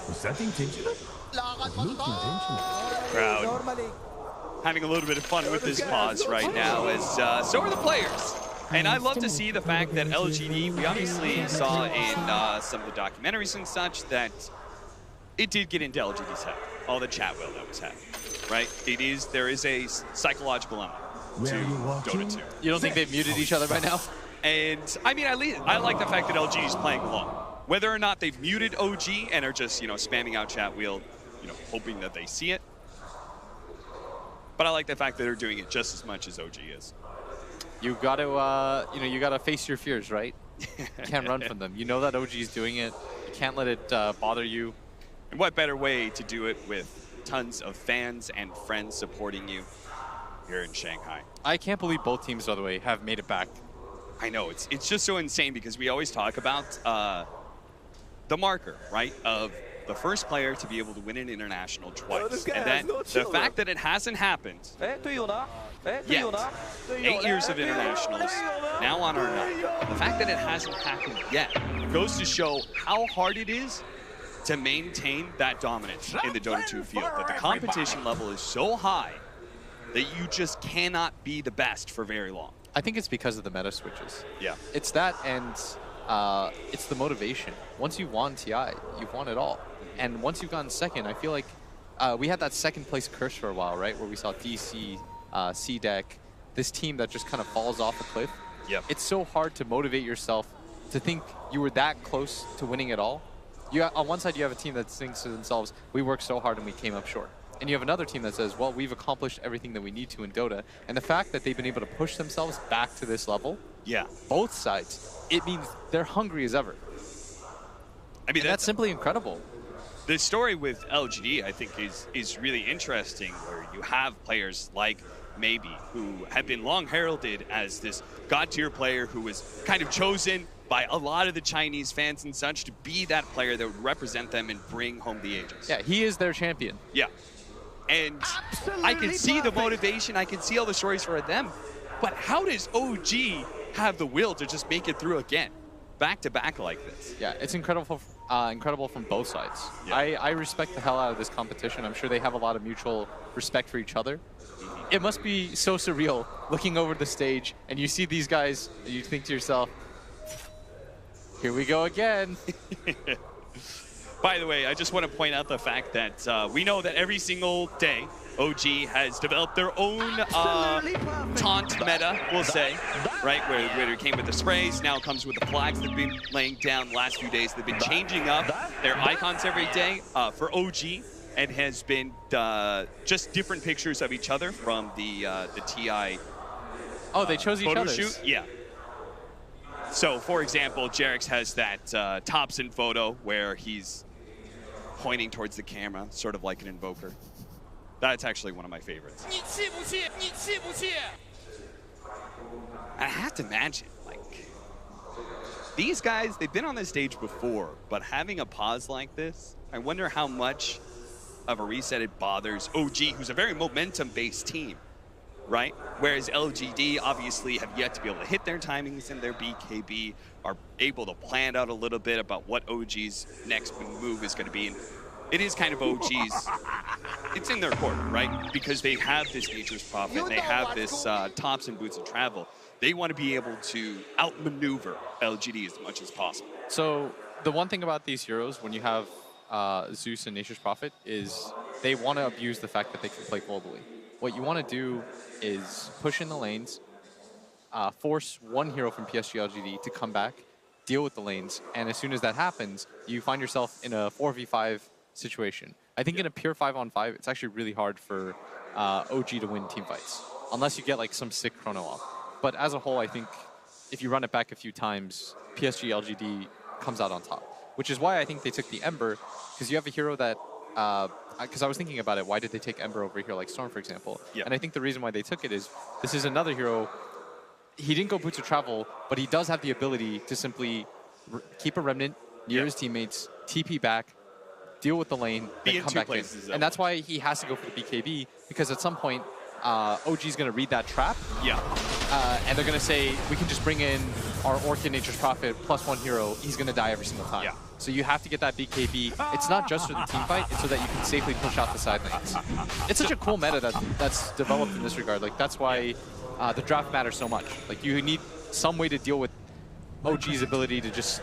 Was that intentional? Look intentional. Crowd having a little bit of fun with this pause right now, as so are the players. And I love to see the fact that LGD, we obviously saw in some of the documentaries and such that it did get into LGD's head, all the chat whale that was happening, right? There is a psychological element to Dota 2. You don't think they've muted each other by now? And I mean, I like the fact that LG is playing along. Whether or not they've muted OG and are just, spamming out chat wheel, hoping that they see it. But I like the fact that they're doing it just as much as OG is. You got to, you got to face your fears, right? You can't run from them. You know that OG is doing it. You can't let it bother you. And what better way to do it with tons of fans and friends supporting you here in Shanghai? I can't believe both teams, by the way, have made it back. I know, it's just so insane because we always talk about the marker, right, of the first player to be able to win an international twice. And then the fact that it hasn't happened yet, 8 years of internationals, now on our 9th, the fact that it hasn't happened yet goes to show how hard it is to maintain that dominance in the Dota 2 field. That the competition level is so high that you just cannot be the best for very long. I think it's because of the meta switches. Yeah. It's that, and it's the motivation. Once you've won TI, you've won it all. And once you've gotten second, I feel like we had that second place curse for a while, right? Where we saw DC, C-Deck, this team that just kind of falls off a cliff. Yep. It's so hard to motivate yourself to think you were that close to winning it all. On one side, you have a team that thinks to themselves, we worked so hard and we came up short. And you have another team that says, well, we've accomplished everything that we need to in Dota. And the fact that they've been able to push themselves back to this level, yeah, both sides, it means they're hungry as ever. I mean, that's simply incredible. The story with LGD, I think, is really interesting, where you have players like Maybe, who have been long heralded as this god-tier player who was kind of chosen by a lot of the Chinese fans and such to be that player that would represent them and bring home the Aegis. Yeah, he is their champion. Yeah. And I can see the motivation, I can see all the stories for them, but how does OG have the will to just make it through again, back to back like this? Yeah, it's incredible from both sides. Yeah. I respect the hell out of this competition. I'm sure they have a lot of mutual respect for each other. It must be so surreal looking over the stage and you see these guys and you think to yourself, here we go again. By the way, I just want to point out the fact that we know that every single day, OG has developed their own taunt meta, we'll say, right? Where it came with the sprays, now it comes with the flags they've been laying down the last few days. They've been changing up their icons every day for OG, and has been just different pictures of each other from the TI. Oh, they chose each photo other's. shoot. Yeah. So, for example, Jarex has that Thompson photo where he's pointing towards the camera, sort of like an invoker. That's actually one of my favorites. I have to imagine, like, these guys, they've been on this stage before, but having a pause like this, I wonder how much of a reset it bothers OG, who's a very momentum-based team, right? Whereas LGD obviously have yet to be able to hit their timings in their BKB, are able to plan out a little bit about what OG's next move is going to be. And it is kind of OG's, it's in their court, right? Because they have this Nature's Prophet, they have this Thompson Boots of Travel. They want to be able to outmaneuver LGD as much as possible. So the one thing about these heroes, when you have Zeus and Nature's Prophet, is they want to abuse the fact that they can play globally. What you want to do is push in the lanes, force one hero from PSG.LGD to come back, deal with the lanes, and as soon as that happens, you find yourself in a 4v5 situation. I think in a pure 5-on-5, it's actually really hard for OG to win team fights, unless you get like some sick chrono off. But as a whole, I think if you run it back a few times, PSG.LGD comes out on top, which is why I think they took the Ember, because you have a hero that because I was thinking about it, why did they take Ember over here like Storm, for example? Yeah. And I think the reason why they took it is this is another hero. He didn't go Boots of Travel, but he does have the ability to simply keep a Remnant near his teammates, TP back, deal with the lane, then come back in. And that's why he has to go for the BKB, because at some point, OG's going to read that trap. Yeah. And they're going to say, we can just bring in our Orchid Nature's Prophet plus one hero. He's going to die every single time. Yeah. So you have to get that BKB. It's not just for the team fight. It's so that you can safely push out the side lanes. It's such a cool meta that's developed in this regard. Like, that's why the draft matters so much. Like, you need some way to deal with OG's ability to just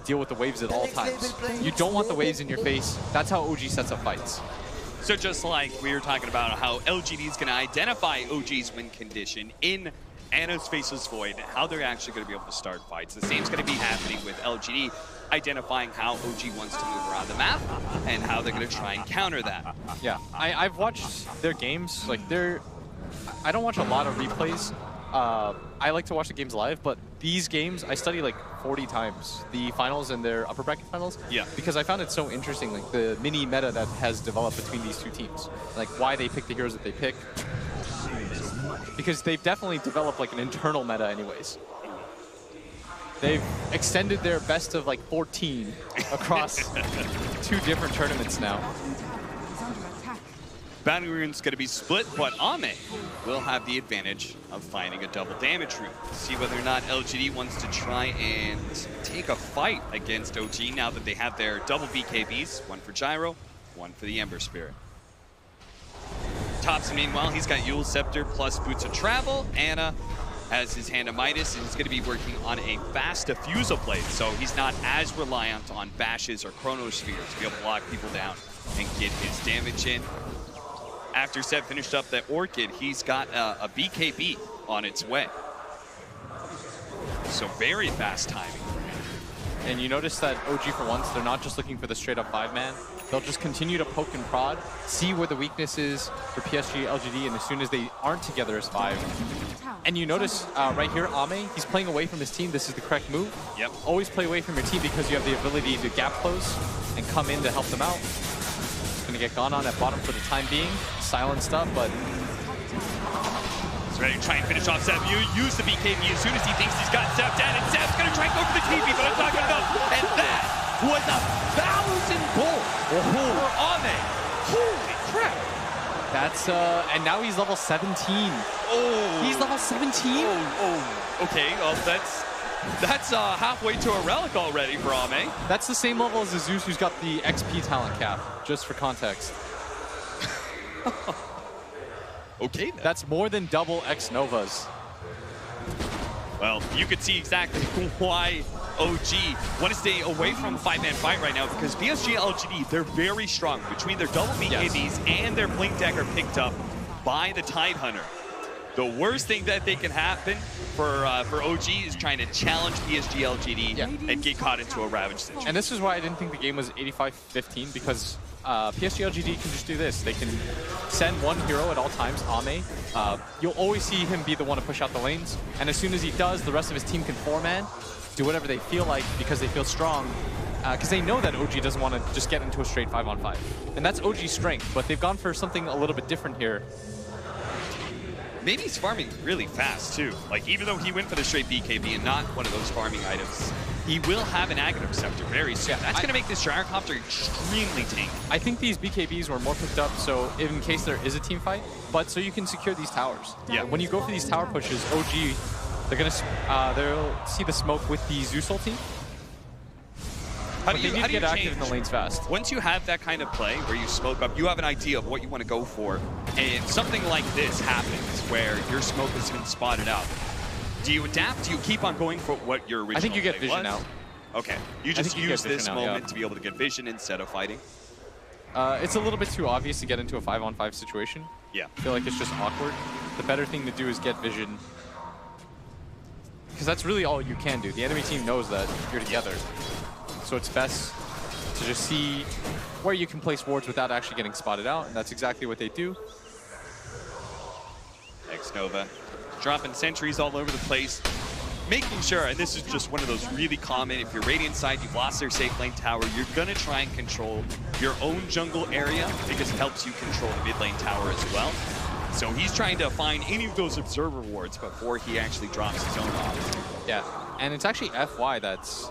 deal with the waves at all times. You don't want the waves in your face. That's how OG sets up fights. So just like we were talking about how LGD is going to identify OG's win condition in Anna's Faceless Void, how they're actually going to be able to start fights. The same's going to be happening with LGD, identifying how OG wants to move around the map and how they're going to try and counter that. Yeah, I've watched their games. Like, I don't watch a lot of replays. I like to watch the games live, but these games I study like 40 times. The finals and their upper bracket finals. Yeah. Because I found it so interesting, like the mini meta that has developed between these two teams. Like why they pick the heroes that they pick. Because they've definitely developed like an internal meta anyways. They've extended their best of like 14 across 2 different tournaments now. Battle Rune's going to be split, but Ame will have the advantage of finding a double damage rune. See whether or not LGD wants to try and take a fight against OG now that they have their double BKBs, one for Gyro, one for the Ember Spirit. Tops, meanwhile, he's got Yule Scepter plus Boots of Travel. Anna has his Hand of Midas, and he's going to be working on a fast Diffusal Blade, so he's not as reliant on bashes or Chronosphere to be able to lock people down and get his damage in. After Seb finished up that Orchid, he's got a BKB on its way. So very fast timing for him. And you notice that OG, for once, they're not just looking for the straight-up 5-man. They'll just continue to poke and prod, see where the weakness is for PSG.LGD, and as soon as they aren't together as 5. And you notice right here, Ame, he's playing away from his team. This is the correct move. Yep. Always play away from your team because you have the ability to gap close and come in to help them out. Gonna get gone on at bottom for the time being. Silenced up, but he's ready to try and finish off Seb. You use the BKB as soon as he thinks he's got Seb dead, and Seb's gonna try and go for the TP, but it's not good enough. And that was 1,000 gold for Ame. Holy crap! that's and now he's level 17. Oh, He's level 17. Oh, okay. Well, that's halfway to a relic already for Ame. That's the same level as the Zeus, who's got the XP talent cap, just for context. Okay, then. That's more than double X Novas. Well, you could see exactly why OG want to stay away from 5-man fight right now, because PSG.LGD, they're very strong between their double BKBs and their Blink Dagger picked up by the Tidehunter. The worst thing that they can happen for OG is trying to challenge PSG.LGD and get caught into a Ravage situation. And this is why I didn't think the game was 85-15, because PSG.LGD can just do this. They can send one hero at all times, Ame. You'll always see him be the one to push out the lanes. And as soon as he does, the rest of his team can 4-man, do whatever they feel like because they feel strong. Because they know that OG doesn't want to just get into a straight 5-on-5. And that's OG's strength, but they've gone for something a little bit different here. Maybe he's farming really fast, too. Like, even though he went for the straight BKB and not one of those farming items, he will have an Agar Scepter very soon. That's going to make this Gyrocopter extremely tanky. I think these BKBs were more picked up so in case there is a team fight, but so you can secure these towers. Yeah. When you go for these tower pushes, OG, they'll see the smoke with the Zeus ulti. How But do they you need to get active change? in the lanes fast. Once you have that kind of play where you smoke up, you have an idea of what you want to go for, and something like this happens where your smoke has been spotted out. Do you adapt? Do you keep on going for what your original I think you get play vision was? out. Okay, you just think you use get vision this out, moment yeah. to be able to get vision instead of fighting. It's a little bit too obvious to get into a 5-on-5 situation. Yeah. I feel like it's just awkward. The better thing to do is get vision. Because that's really all you can do. The enemy team knows that you're together. So it's best to just see where you can place wards without actually getting spotted out, and that's exactly what they do. X-Nova dropping sentries all over the place, making sure, and this is just one of those really common, if you're Radiant side, you've lost their safe lane tower, you're going to try and control your own jungle area because it helps you control the mid lane tower as well. So he's trying to find any of those observer wards before he actually drops his own off. Yeah, and it's actually FY that's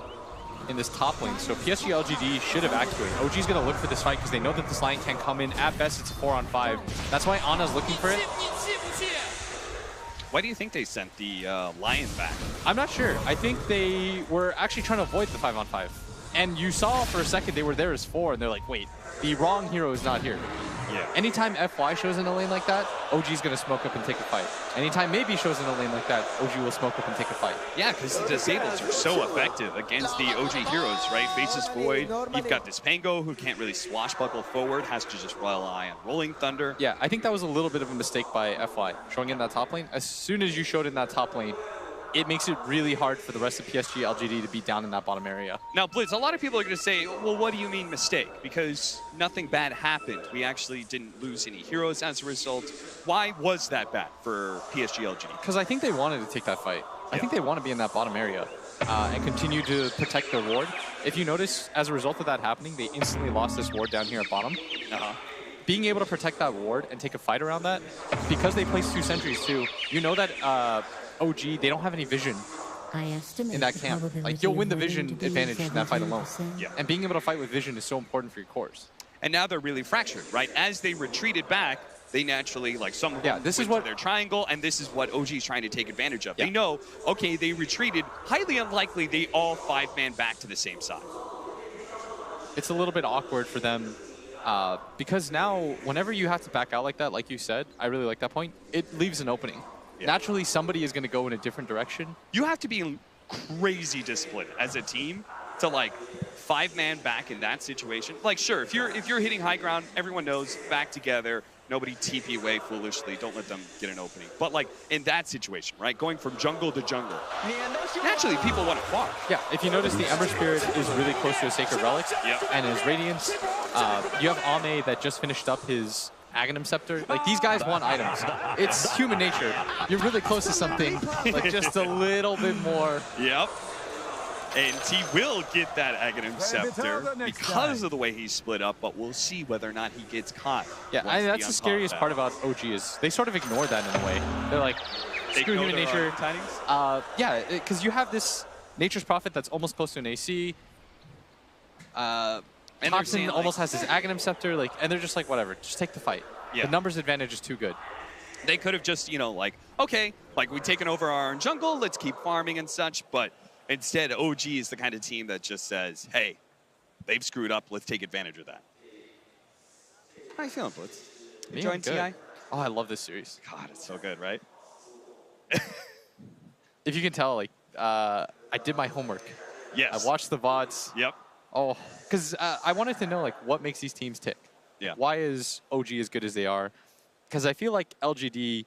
in this top lane, so PSG.LGD should have activated. OG's going to look for this fight because they know that this line can come in. At best, it's a 4-on-5. That's why Anna's looking for it. Why do you think they sent the Lion back? I'm not sure. I think they were actually trying to avoid the 5-on-5. And you saw for a second they were there as 4, and they're like, wait, the wrong hero is not here. Yeah. Anytime FY shows in a lane like that, OG's going to smoke up and take a fight. Anytime maybe shows in a lane like that, OG will smoke up and take a fight. Yeah, because the disables are so effective against the OG heroes, right? Faces Void, you've got this Pango who can't really swashbuckle forward, has to just rely on Rolling Thunder. Yeah, I think that was a little bit of a mistake by FY, showing in that top lane. As soon as you showed in that top lane, it makes it really hard for the rest of PSG.LGD to be down in that bottom area. Now, Blitz, a lot of people are going to say, well, what do you mean mistake? Because nothing bad happened. We actually didn't lose any heroes as a result. Why was that bad for PSG.LGD? Because I think they wanted to take that fight. I think they want to be in that bottom area and continue to protect their ward. If you notice, as a result of that happening, they instantly lost this ward down here at bottom. Being able to protect that ward and take a fight around that, because they placed 2 sentries too, you know that OG, they don't have any vision in that camp. Like, you'll win the vision advantage in that fight alone. Yeah. And being able to fight with vision is so important for your cores. and now they're really fractured, right? As they retreated back, they naturally, like, some of them this is went what to their triangle, and this is what OG is trying to take advantage of. Yeah. They know, okay, they retreated. Highly unlikely they all 5-man back to the same side. It's a little bit awkward for them because now whenever you have to back out like that, like you said, I really like that point, it leaves an opening. Yeah. Naturally, somebody is going to go in a different direction. You have to be crazy disciplined as a team to, like, 5-man back in that situation. Like, sure, if you're hitting high ground, everyone knows, back together, nobody TP away foolishly, don't let them get an opening. But, like, in that situation, right, going from jungle to jungle, naturally people want to farm. Yeah, if you notice, the Ember Spirit is really close to a Sacred Relic, and his Radiance. You have Ame that just finished up his Aghanim Scepter. Like, these guys want items. It's human nature. You're really close to something, like, just a little bit more. Yep. And he will get that Aghanim Scepter because of the way he's split up, but we'll see whether or not he gets caught. Yeah, that's the scariest part about OG is they sort of ignore that in a way. They're like, screw human nature. Yeah, because you have this Nature's Prophet that's almost close to an AC. Thompson almost has his Aghanim Scepter, like, and they're just like, whatever, just take the fight. Yeah. The numbers advantage is too good. They could have just, you know, like, okay, like, we've taken over our own jungle, let's keep farming and such, but instead, OG is the kind of team that just says, hey, they've screwed up, let's take advantage of that. How you feeling, Blitz? Enjoying TI? Oh, I love this series. God, it's so good, right? If you can tell, like, I did my homework. Yes. I watched the VODs. Yep. Oh, because I wanted to know, like, what makes these teams tick. Yeah. Why is OG as good as they are? Because I feel like LGD,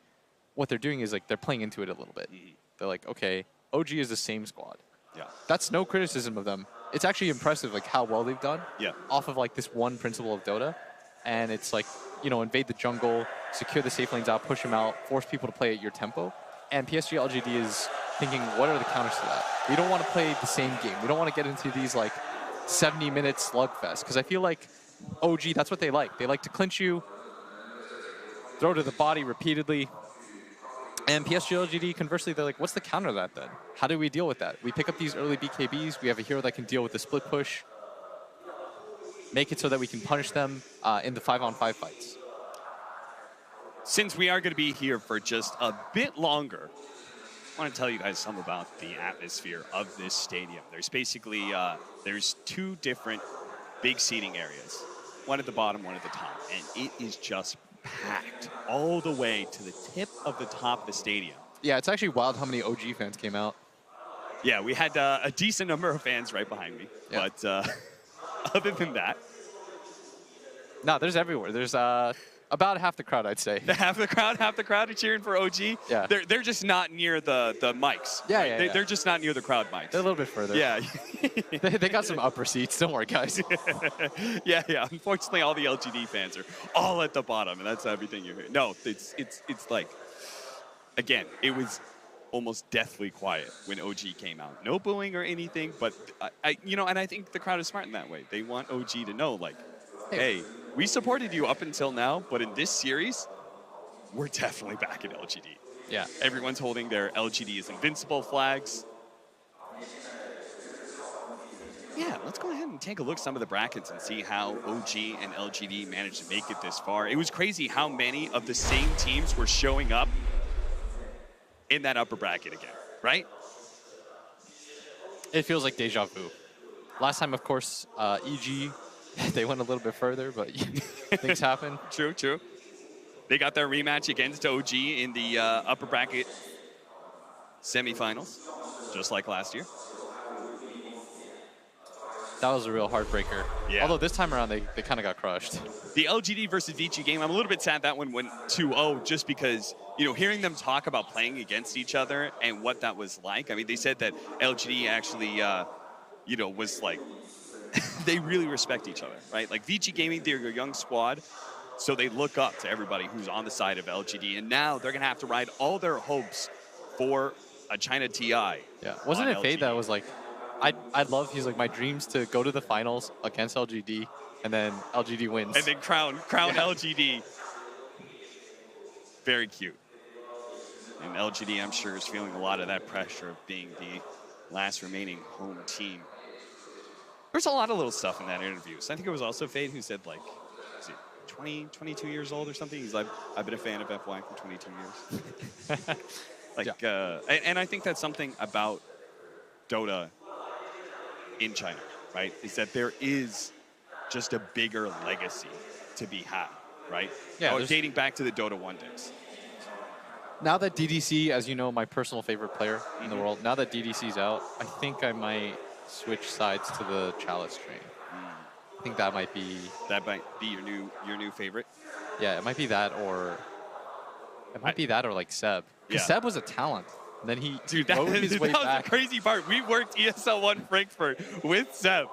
what they're doing is, like, they're playing into it a little bit. They're like, okay, OG is the same squad. Yeah. That's no criticism of them. It's actually impressive, like, how well they've done. Yeah. Off of, like, this one principle of Dota. And it's like, you know, invade the jungle, secure the safe lanes out, push them out, force people to play at your tempo. And PSG.LGD is thinking, what are the counters to that? We don't want to play the same game. We don't want to get into these, like, 70-minute slugfest. Because I feel like OG, that's what they like. They like to clinch you, throw to the body repeatedly. And PSG.LGD, conversely, they're like, what's the counter to that then? How do we deal with that? We pick up these early BKBs. We have a hero that can deal with the split push. Make it so that we can punish them in the 5-on-5 fights. Since we are going to be here for just a bit longer, I want to tell you guys some about the atmosphere of this stadium. There's basically, there's 2 different big seating areas. One at the bottom, one at the top. And it is just packed all the way to the tip of the top of the stadium. Yeah, it's actually wild how many OG fans came out. Yeah, we had a decent number of fans right behind me. Yeah. But other than that. No, there's everywhere. There's about half the crowd, I'd say. Half the crowd are cheering for OG? Yeah. They're just not near the mics. Yeah, right? yeah, They're just not near the crowd mics. They're a little bit further. Yeah. they got some upper seats. Don't worry, guys. Yeah. Unfortunately, all the LGD fans are all at the bottom, and that's everything you hear. No, it's like, again, it was almost deathly quiet when OG came out. No booing or anything, but you know, and I think the crowd is smart in that way. They want OG to know, like, hey, we supported you up until now, but in this series, we're definitely back at LGD. Yeah. Everyone's holding their LGD is invincible flags. Yeah, let's go ahead and take a look at some of the brackets and see how OG and LGD managed to make it this far. It was crazy how many of the same teams were showing up in that upper bracket again, right? It feels like deja vu. Last time, of course, EG, they went a little bit further, but things happen. True. They got their rematch against OG in the upper bracket semifinals, just like last year. That was a real heartbreaker. Yeah. Although this time around, they kind of got crushed. The LGD versus VG game, I'm a little bit sad that one went 2-0 just because, you know, hearing them talk about playing against each other and what that was like. I mean, they said that LGD actually, you know, was like, they really respect each other, right? Like VG Gaming, they're a young squad, so they look up to everybody who's on the side of LGD. And now they're going to have to ride all their hopes for a China TI. Yeah. Wasn't it Fade that was like, I'd love, he's like, my dreams to go to the finals against LGD, and then LGD wins. And then crown yeah. LGD. Very cute. And LGD, I'm sure, is feeling a lot of that pressure of being the last remaining home team. There's a lot of little stuff in that interview. So I think it was also Fade who said, like, 22 years old or something. He's like, I've been a fan of F1 for 22 years. Like, and I think that's something about Dota in China, right? Is that there is just a bigger legacy to be had, right? Yeah, dating back to the Dota 1 days. Now that DDC, as you know, my personal favorite player in the world, now that DDC's out, I think I might switch sides to the Chalice train. I think that might be your new favorite. Yeah, it might be that, or it might be that, or like Seb. Because Seb was a talent. And then he rode his way that was back. the crazy part. We worked ESL 1 Frankfurt with Seb.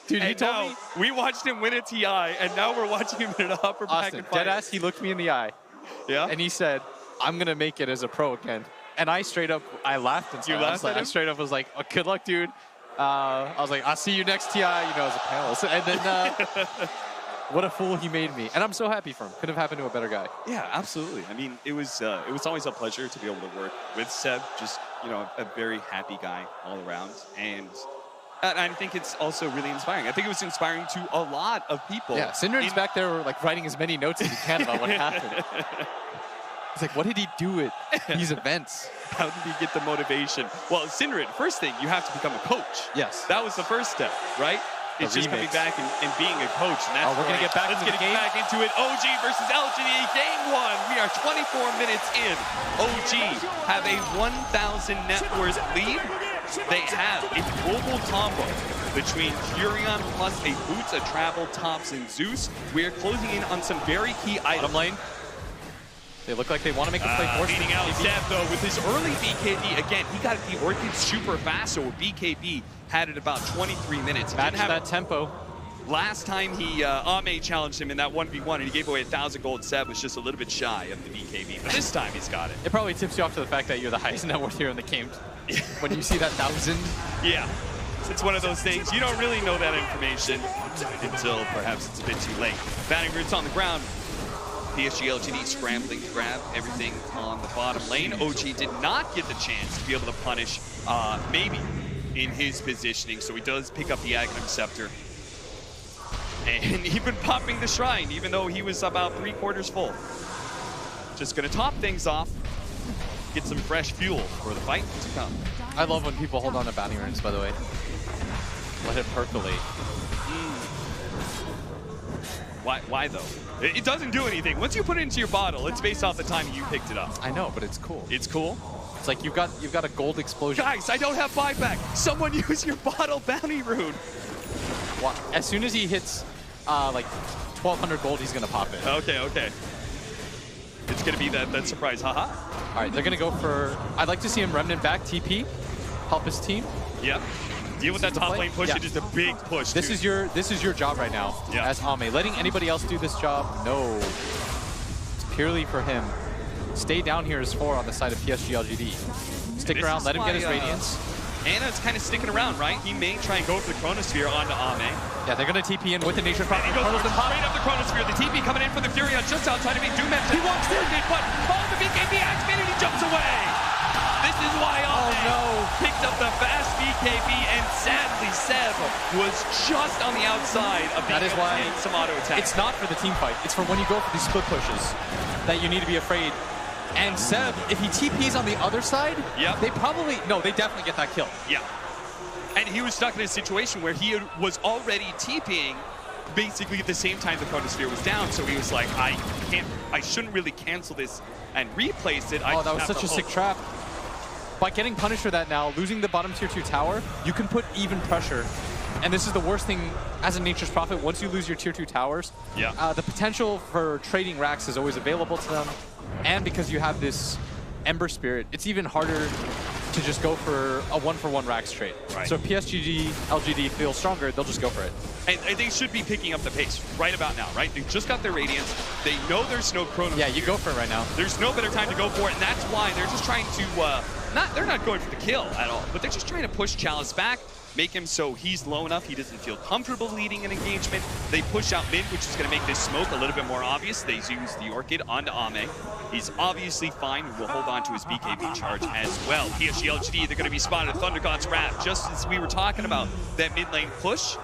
Dude, he and told now me we watched him win a TI, and now we're watching him in an upper bracket Austin, deadass, he looked me in the eye. Yeah. And he said, I'm going to make it as a pro again. And I straight up, I laughed inside. You laughed at him? I straight up was like, oh, good luck, dude. I was like, I'll see you next TI, you know, as a panelist. And then, what a fool he made me. And I'm so happy for him. Could have happened to a better guy. Yeah, absolutely. I mean, it was always a pleasure to be able to work with Seb. Just, you know, a very happy guy all around. And I think it's also really inspiring. I think it was inspiring to a lot of people. Yeah, Syndren's back there like writing as many notes as he can about what happened. He's like, what did he do at these events? How did he get the motivation? Well, Syndren, first thing, you have to become a coach. Yes. That was the first step, right? It's just coming back and being a coach. And that's we're going to get back into the game. Let's get back into it. OG versus LGD, game 1. We are 24 minutes in. OG have a 1,000 net worth lead. They have a global combo between Furion plus a Boots, a Travel, Tops, and Zeus. We are closing in on some very key items. Bottom lane. They look like they want to make the play force. Beating out Seb, though, with his early BKB. Again, he got the Orchid super fast, so BKB had it about 23 minutes. Match that tempo. Last time he, Ame challenged him in that 1v1, and he gave away 1,000 gold. Seb was just a little bit shy of the BKB, but this time he's got it. It probably tips you off to the fact that you're the highest net worth here in the game. When you see that 1,000. Yeah. It's one of those things, you don't really know that information until perhaps it's a bit too late. Batting roots on the ground. PSG.LGD scrambling to grab everything on the bottom lane. OG did not get the chance to be able to punish maybe in his positioning, so he does pick up the Aghanim Scepter. And even popping the Shrine, even though he was about 3/4 full. Just gonna top things off, get some fresh fuel for the fight to come. I love when people hold on to bounty runes, by the way. Let it percolate. Why though? It doesn't do anything. Once you put it into your bottle, it's based off the time you picked it up. I know, but it's cool. It's cool? It's like you've got a gold explosion. Guys, I don't have buyback. Someone use your bottle bounty rune. Well, as soon as he hits like 1,200 gold, he's gonna pop it. Okay. It's gonna be that surprise, haha. All right, they're gonna go for. I'd like to see him Remnant back, TP, help his team. Yep. Deal with that top lane push. Yeah. It is a big push. This is your job right now, as Ame. Letting anybody else do this job, no. It's purely for him. Stay down here as 4 on the side of PSG.LGD. Stick around, let him get his Radiance. Anna's kind of sticking around, right? He may try and go for the Chronosphere onto Ame. Yeah, they're going to TP in with the Nature Prophet. He goes straight up the Chronosphere. The TP coming in for the Furion just outside of me. Doom he walks in, but the BKB activated. He jumps away. This is why Ame picked up the fast BKB, and sadly Seb was just on the outside of being able to hit some auto attack. It's not for the team fight. It's for when you go for these split pushes that you need to be afraid. And Seb, if he TPs on the other side, they definitely get that kill. Yeah. And he was stuck in a situation where he was already TPing basically at the same time the Chronosphere was down, so he was like, I shouldn't really cancel this and replace it. That was such a sick trap. By getting punished for that now, losing the bottom tier 2 tower, you can put even pressure. And this is the worst thing as a Nature's Prophet. Once you lose your tier 2 towers, the potential for trading racks is always available to them. And because you have this Ember Spirit, it's even harder to just go for a 1-for-1 racks trade. Right. So if PSG.LGD feels stronger, they'll just go for it. And they should be picking up the pace right about now, right? They just got their Radiance. They know there's no Chrono. Yeah, you go for it right now. There's no better time to go for it, and that's why they're just trying to, they're not going for the kill at all, but they're just trying to push Chalice back, make him so he's low enough he doesn't feel comfortable leading an engagement. They push out mid, which is going to make this smoke a little bit more obvious. They use the Orchid onto Ame. He's obviously fine. He will hold on to his BKB charge as well. PSG.LGD, they're going to be spotted at Thunder God's Wrath, just as we were talking about that mid lane push.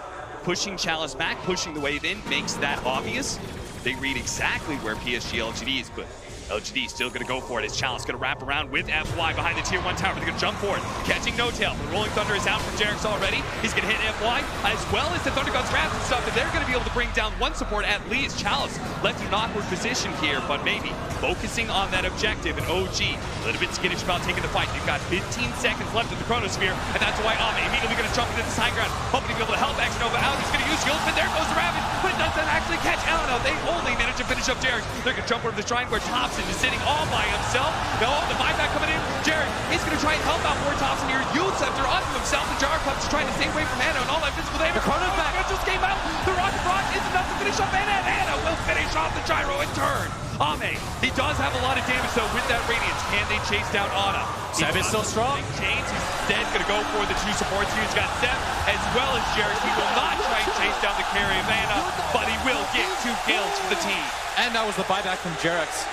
Pushing Chalice back, pushing the wave in, makes that obvious. they read exactly where PSG.LGD is, but LGD still going to go for it. His challenge going to wrap around with FY behind the tier 1 tower. They're going to jump for it. Catching no tail. The Rolling Thunder is out from Jerix already. He's going to hit FY as well as the Thunder Guns wraps and stuff. And they're going to be able to bring down one support at least. Chalice left in an awkward position here, but maybe focusing on that objective. And OG a little bit skittish about taking the fight. You've got 15 seconds left in the Chronosphere, and that's why Ame immediately going to jump into this high ground, hoping to be able to help Xnova out. He's going to use Shield, but there goes the Ravage, but it doesn't actually catch Elena. They only manage to finish up Jerix. They're going to jump over the shrine where Thompson is sitting all by himself. No, the buyback coming in. Jerix, he's going to try and help out more Thompson here. Use Scepter onto himself. The Jar Club's trying to stay away from Anna and all that physical damage. The Chrono's back. It just came out. The Rocket Rock is enough to finish up Anna, and Anna will finish off the Gyro in turn. Ame, he does have a lot of damage though with that Radiance. Can they chase down Ana? Seb is still strong. Chains, he's instead going to go for the 2 supports here. He's got Seb as well as Jerix. He will not try and chase down the carry of Anna, but he will get 2 kills for the team. And that was the buyback from Jerix.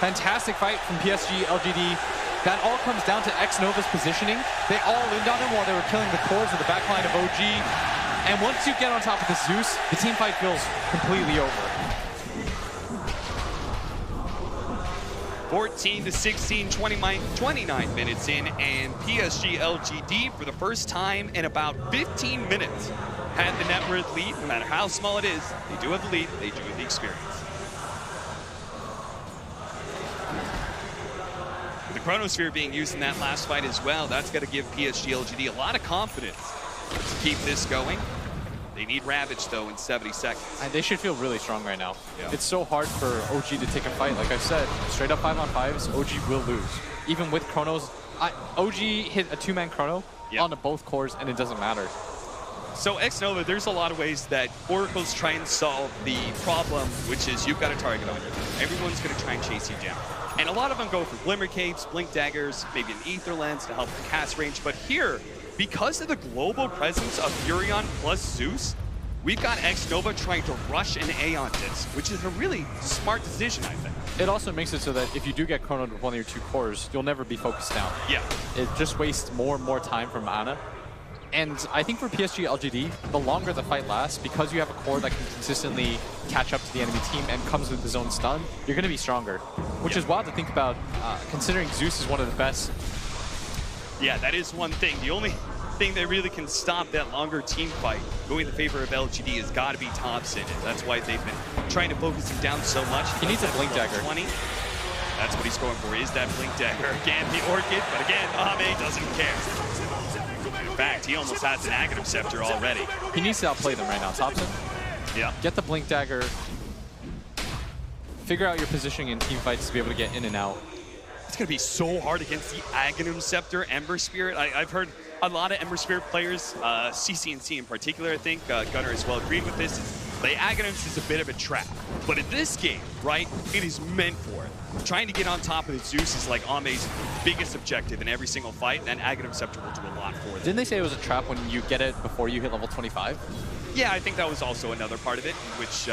Fantastic fight from PSG.LGD. That all comes down to Xnova's positioning. They all leaned on him while they were killing the cores of the backline of OG. And once you get on top of the Zeus, the team fight feels completely over. 14 to 16, 29 minutes in, and PSG.LGD for the first time in about 15 minutes had the net worth lead. No matter how small it is, they do have the lead, they do have the experience. With the Chronosphere being used in that last fight as well, that's going to give PSG.LGD a lot of confidence to keep this going. They need Ravage, though, in 70 seconds. And they should feel really strong right now. Yeah. It's so hard for OG to take a fight. Like I said, straight up 5-on-5s, OG will lose. Even with Chronos, OG hit a 2-man Chrono onto both cores, and it doesn't matter. So Xnova, there's a lot of ways that Oracles try and solve the problem, which is you've got a target on you. Everyone's going to try and chase you down. And a lot of them go for Glimmer Capes, Blink Daggers, maybe an Ether Lens to help the cast range. But here, because of the global presence of Furion plus Zeus, we've got Xnova trying to rush an A on this, which is a really smart decision, I think. It also makes it so that if you do get chronoed with one of your 2 cores, you'll never be focused down. Yeah. It just wastes more and more time from Ana. And I think for PSG.LGD, the longer the fight lasts, because you have a core that can consistently catch up to the enemy team and comes with his own stun, you're going to be stronger. Which is wild to think about, considering Zeus is one of the best. Yeah, that is one thing. The only thing that really can stop that longer team fight going in the favor of LGD has got to be Thompson. And that's why they've been trying to focus him down so much. He needs a Blink Dagger. 20. That's what he's going for, is that Blink Dagger. Again, the Orchid, but again, Ame doesn't care. In fact, he almost has an Agar Scepter already. He needs to outplay them right now, Thompson. Yeah. Get the Blink Dagger. Figure out your positioning in team fights to be able to get in and out. It's going to be so hard against the Aghanim Scepter, Ember Spirit. I've heard a lot of Ember Spirit players, CCNC in particular, I think, Gunner as well agreed with this. The Aghanims is a bit of a trap. But in this game, right, it is meant for it. Trying to get on top of the Zeus is like Ame's biggest objective in every single fight, and Aghanim Scepter will do a lot for them. Didn't they say it was a trap when you get it before you hit level 25? Yeah, I think that was also another part of it, which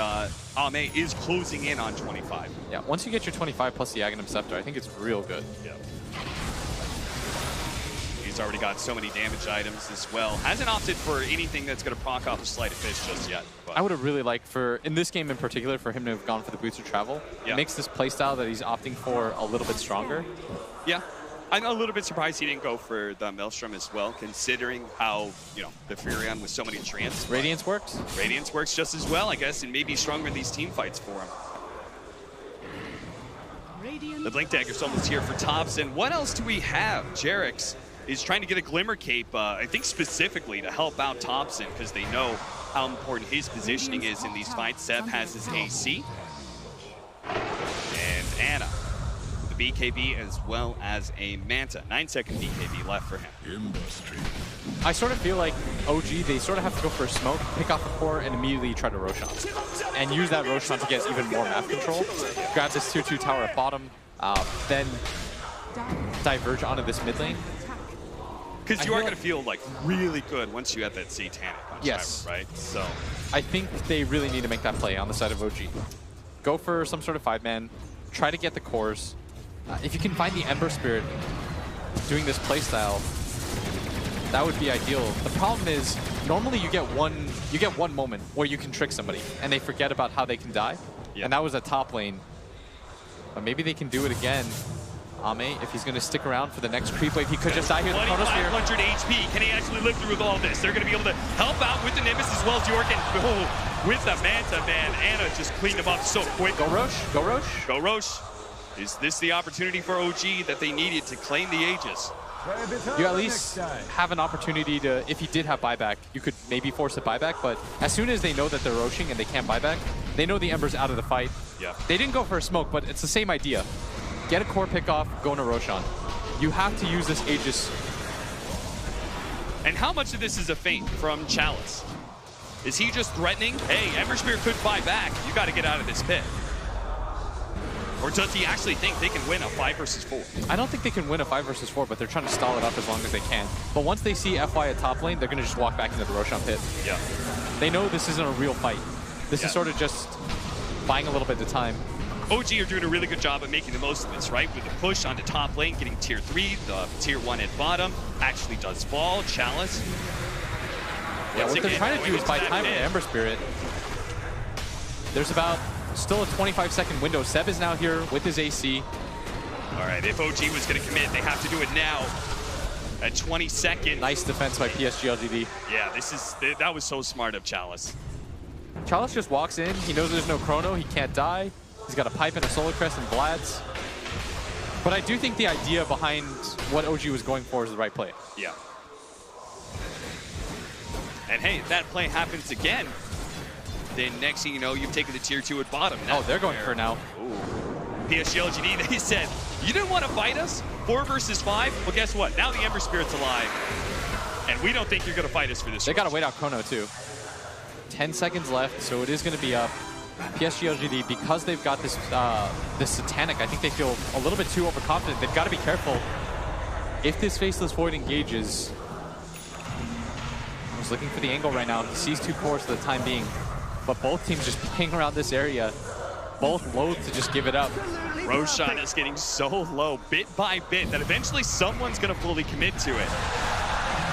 Ame is closing in on 25. Yeah, once you get your 25 plus the Aghanim Scepter, I think it's real good. Yeah. He's already got so many damage items as well. Hasn't opted for anything that's going to proc off a Sleight of Fist just yet. But I would have really liked for, in this game in particular, for him to have gone for the Boots of Travel. Yeah. It makes this playstyle that he's opting for a little bit stronger. Yeah. I'm a little bit surprised he didn't go for the Maelstrom as well, considering how, you know, the Furion with so many trants. Radiance works? Radiance works just as well, I guess, and maybe stronger in these team fights for him. The Blink Dagger's almost here for Thompson. What else do we have? Jerix is trying to get a Glimmer Cape, I think specifically to help out Thompson, because they know how important his positioning is in these fights. Seb has his AC. And Anna, the BKB as well as a Manta. 9-second BKB left for him. I sort of feel like OG, they sort of have to go for a smoke, pick off a core, and immediately try to Roshan. And use that Roshan to get even more map control. Grab this tier 2 tower at bottom, then diverge onto this mid lane. Because you are going to feel like really good once you have that Satanic on yes. right? So I think they really need to make that play on the side of OG. Go for some sort of 5-man, try to get the cores. If you can find the Ember Spirit doing this playstyle, that would be ideal. The problem is, normally you get one moment where you can trick somebody and they forget about how they can die. and that was a top lane. But maybe they can do it again. Ame, if he's going to stick around for the next creep wave, he could just die here. 2,500 HP. Can he actually live through with all this? They're going to be able to help out with the Nimbus as well as Jorgen. Oh, with the Manta, man. Anna just cleaned him up so quick. Go Roche. Go Roche. Go Roche. Is this the opportunity for OG that they needed to claim the Aegis? You at least have an opportunity to, if he did have buyback, you could maybe force a buyback, but as soon as they know that they're roaching and they can't buyback, they know the Ember's out of the fight. Yeah. They didn't go for a smoke, but it's the same idea. Get a core pick off, go into Roshan. You have to use this Aegis. And how much of this is a feint from Chalice? Is he just threatening, hey, Ember Spear could buy back, you got to get out of this pit? Or does he actually think they can win a 5 versus 4? I don't think they can win a 5 versus 4, but they're trying to stall it up as long as they can. But once they see FY at top lane, they're going to just walk back into the Roshan pit. Yeah. They know this isn't a real fight. This is sort of just buying a little bit of time. OG are doing a really good job of making the most of this, right? With the push onto top lane, getting tier 3, the tier 1 at bottom, actually does fall, Chalice. Yeah, what they're trying to do is buy time with Ember Spirit. There's about still a 25-second window. Seb is now here with his AC. All right, if OG was going to commit, they have to do it now. At 20 seconds. Nice defense by PSG.LGD. Yeah, that was so smart of Chalice. Chalice just walks in. He knows there's no chrono. He can't die. He's got a pipe and a Solar Crest and Vlad's. But I do think the idea behind what OG was going for is the right play. Yeah. And hey, if that play happens again, then next thing you know, you've taken the tier 2 at bottom. Oh, they're going for now. PSG.LGD, they said, you didn't want to fight us? 4 versus 5? Well, guess what? Now the Ember Spirit's alive. And we don't think you're going to fight us for this. They got to wait out chrono, too. 10 seconds left, so it is going to be up. PSG.LGD, because they've got this this Satanic, I think they feel a little bit too overconfident. They've got to be careful. If this Faceless Void engages, I was looking for the angle right now. He sees 2 cores for the time being, but both teams just playing around this area, both loath to just give it up. Roshan is getting so low, bit by bit, that eventually someone's going to fully commit to it.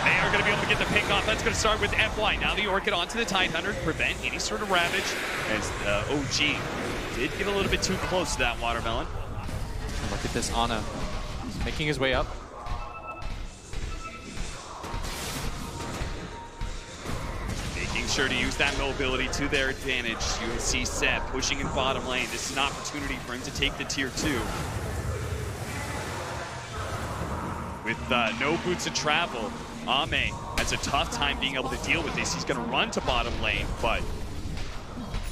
They are going to be able to get the pick off. That's going to start with FY. Now the Orchid onto the Tidehunter, prevent any sort of ravage, as OG did get a little bit too close to that watermelon. Look at this Ana, making his way up. Making sure to use that mobility to their advantage. You see Seb pushing in bottom lane. This is an opportunity for him to take the tier 2. With no boots of travel, Ame has a tough time being able to deal with this. He's going to run to bottom lane, but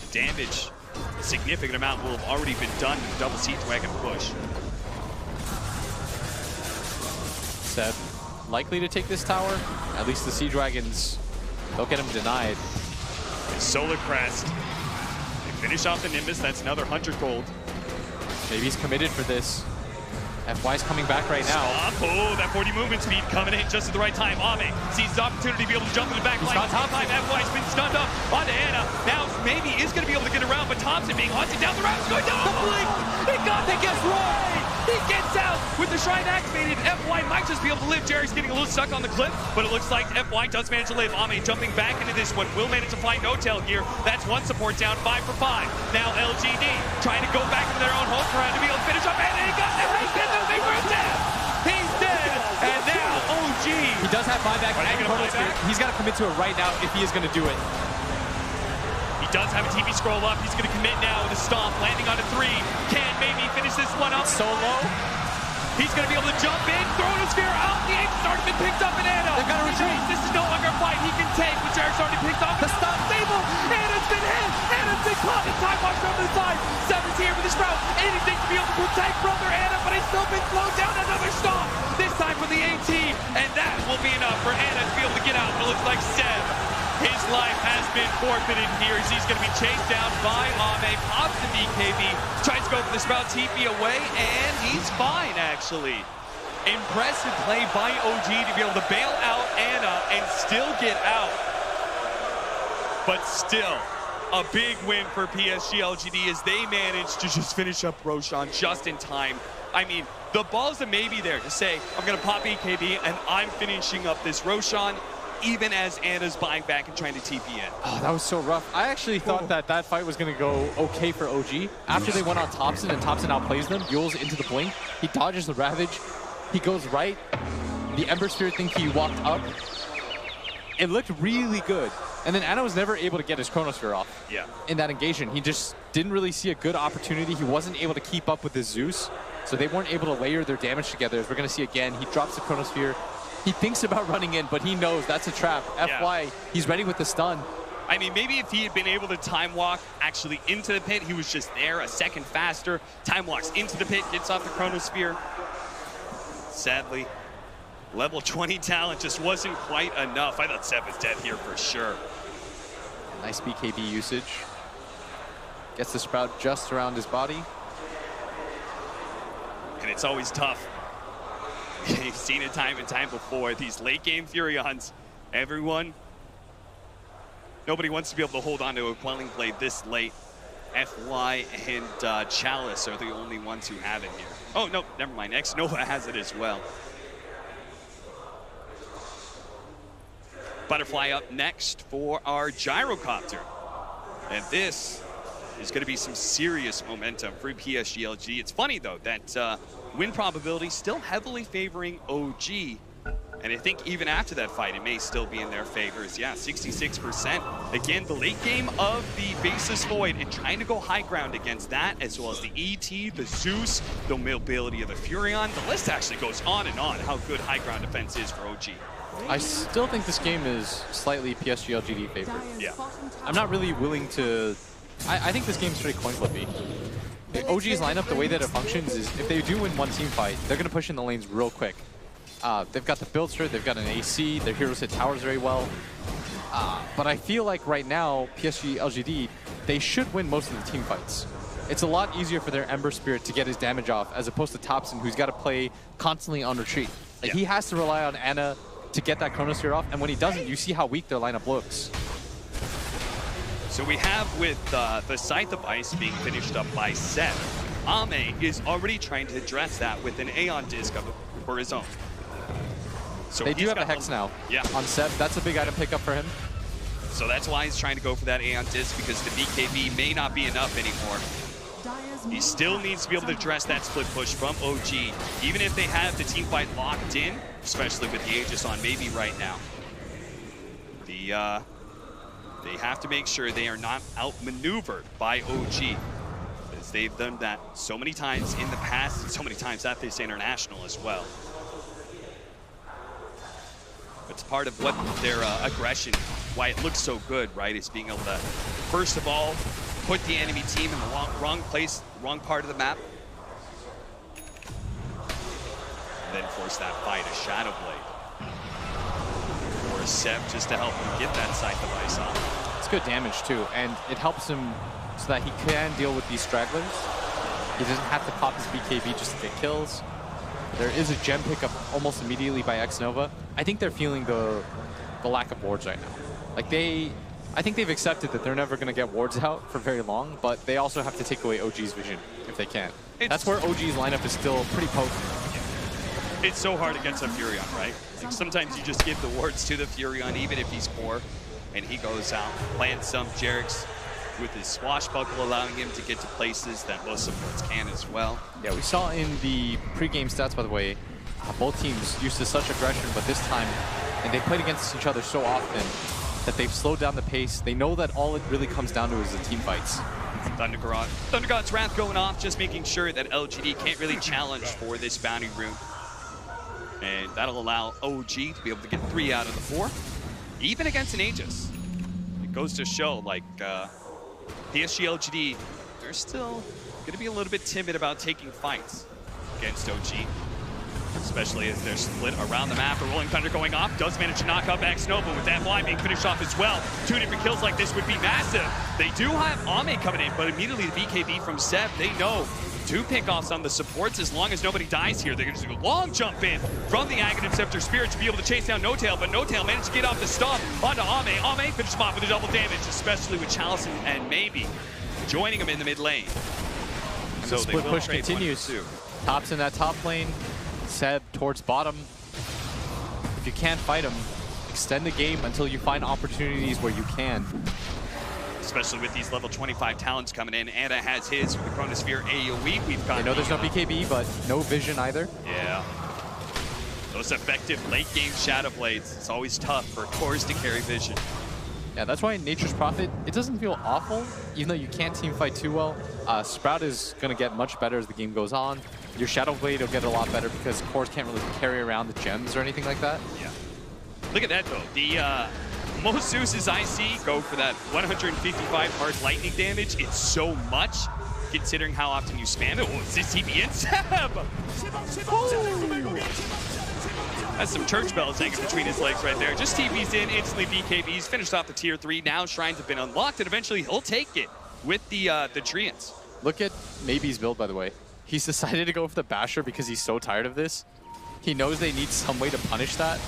the damage, a significant amount, will have already been done with the double Sea Dragon push. Seb likely to take this tower. At least the Sea Dragons, they'll get him denied. Solar Crest. They finish off the Nimbus. That's another 100 gold. Maybe he's committed for this. FY's coming back right now. Oh, that 40 movement speed coming in just at the right time. Ame sees his opportunity to be able to jump in the back line. Top-time, FY's been stunned up onto Anna. Now maybe is going to be able to get around, but Thompson being haunted down the route. Going down the blink. He got the gets right. He gets out with the Shrine activated. FY might just be able to live. Jerry's getting a little stuck on the cliff, but it looks like FY does manage to live. Ame jumping back into this one. Will manage to find No-Tail here. That's one support down, 5 for 5. Now LGD trying to go back into their own home ground to be able to finish up, and he got that. He's dead. He's dead. And now OG. He does have buyback. He's got to commit to it right now if he is going to do it. He does have a TV scroll up. He's going to commit now with a stomp, landing on a 3. Can maybe finish this one up. So low. He's going to be able to jump in, throwing a sphere out. The aim has already been picked up in Anna. They've got to retreat. This is no longer a fight he can take. But Jared's already picked off. The stop stable. Anna's been hit. Anna's been caught. The time watch over the side. Seven's here with his route. Anything to be able to protect brother Anna, but he's still been slowed down. Another stop. This time from the AT. And that will be enough for Anna to be able to get out. It looks like Seb, his life has been forfeited here as he's going to be chased down by Ame. Pops the BKB. Tries to go for the Sprout TP away, and he's fine, actually. Impressive play by OG to be able to bail out Anna and still get out. But still, a big win for PSG.LGD as they managed to just finish up Roshan just in time. I mean, the balls that may be there to say, I'm going to pop BKB and I'm finishing up this Roshan. even as Anna's buying back and trying to TP in. Oh, that was so rough. I actually thought that fight was going to go okay for OG. After they went on Thompson and Thompson outplays them, Yule's into the blink. He dodges the Ravage. He goes right. The Ember Spirit think he walked up. It looked really good. And then Anna was never able to get his Chronosphere off in that engagement. He just didn't really see a good opportunity. He wasn't able to keep up with his Zeus. So they weren't able to layer their damage together. As we're going to see again, he drops the Chronosphere. He thinks about running in, but he knows that's a trap. FY, he's ready with the stun. I mean, maybe if he had been able to time walk actually into the pit, he was just there a second faster. Time walks into the pit, gets off the Chronosphere. Sadly, level 20 talent just wasn't quite enough. I thought Seb was dead here for sure. Nice BKB usage. Gets the Sprout just around his body. And it's always tough. You've seen it time and time before. These late game Furions, nobody wants to be able to hold on to a Quelling Blade this late. FY and Chalice are the only ones who have it here. Oh, no, never mind. X-Nova has it as well. Butterfly up next for our Gyrocopter. And this is going to be some serious momentum for PSG.LGD. It's funny, though, that win probability still heavily favoring OG. And I think even after that fight, it may still be in their favors. Yeah, 66%. Again, the late game of the Basis Void and trying to go high ground against that, as well as the ET, the Zeus, the mobility of the Furion. The list actually goes on and on how good high ground defense is for OG. I still think this game is slightly PSG.LGD favored. Yeah. I'm not really willing to... I think this game's straight coin flippy. The OG's lineup, the way that it functions is if they do win one team fight, they're going to push in the lanes real quick. They've got the Buildster, they've got an AC, their heroes hit towers very well. But I feel like right now, PSG.LGD, they should win most of the team fights. It's a lot easier for their Ember Spirit to get his damage off as opposed to Thompson, who's got to play constantly on retreat. Like, he has to rely on Anna to get that Chronosphere off, and when he doesn't, you see how weak their lineup looks. So we have with the Scythe of Ice being finished up by Seth. Ame is already trying to address that with an Aeon Disc for his own. So they do have a Hex now on Seb. That's a big item pickup for him. So that's why he's trying to go for that Aeon Disc, because the BKB may not be enough anymore. He still needs to be able to address that split push from OG, even if they have the team fight locked in, especially with the Aegis on maybe right now. They have to make sure they are not outmaneuvered by OG, as they've done that so many times in the past, and so many times at this international as well. It's part of what their aggression, why it looks so good, right, is being able to, first of all, put the enemy team in the wrong place, wrong part of the map, and then force that fight, a Shadow Blade. Or a Seb just to help him get that Scythe of Ice off. It's good damage too, and it helps him so that he can deal with these stragglers. He doesn't have to pop his BKB just to get kills. There is a gem pickup almost immediately by X-Nova. I think they're feeling the lack of wards right now. Like I think they've accepted that they're never going to get wards out for very long, but they also have to take away OG's vision if they can. That's where OG's lineup is still pretty potent. It's so hard against a Furion, right? Like sometimes you just give the wards to the Furion, even if he's poor, and he goes out, plants some Jerix with his swashbuckle, allowing him to get to places that most supports can as well. Yeah, we saw in the pre-game stats, by the way, both teams used to such aggression, but this time, and they played against each other so often that they've slowed down the pace. They know that all it really comes down to is the team fights. Thunder God's Wrath going off, just making sure that LGD can't really challenge for this bounty rune. And that'll allow OG to be able to get 3 out of the 4, even against an Aegis. It goes to show, like, PSG.LGD, they're still going to be a little bit timid about taking fights against OG, especially as they're split around the map. A Rolling Thunder going off does manage to knock up X-Nova with that blind being finished off as well. 2 different kills like this would be massive. They do have Ame coming in, but immediately the BKB from Seb, they know 2 pickoffs on the supports as long as nobody dies here. They're going to do a long jump in from the Aghanim Scepter Spirit to be able to chase down No-Tail, but No-Tail managed to get off the stomp onto Ame. Ame finishes him off with a double damage, especially with Chalice and Maybe joining him in the mid lane. So the split push continues. Top's in that top lane, Seb towards bottom. If you can't fight him, extend the game until you find opportunities where you can. Especially with these level 25 talents coming in. Anna has his with the Chronosphere AoE. We've got. I know there's no BKB, but no vision either. Yeah. Those effective late game Shadow Blades. It's always tough for cores to carry vision. Yeah, that's why in Nature's Prophet, it doesn't feel awful, even though you can't team fight too well. Sprout is going to get much better as the game goes on. Your Shadow Blade will get a lot better because cores can't really carry around the gems or anything like that. Yeah. Look at that, though. The most Zeus's I see go for that 155 hard lightning damage. It's so much, considering how often you spam it. Oh, it's this TB in Seb! That's some church bells hanging between his legs right there. Just TB's in, instantly BKBs, finished off the tier 3. Now shrines have been unlocked, and eventually he'll take it with the Treants. Look at Maybe's build, by the way. He's decided to go for the Basher because he's so tired of this. He knows they need some way to punish that.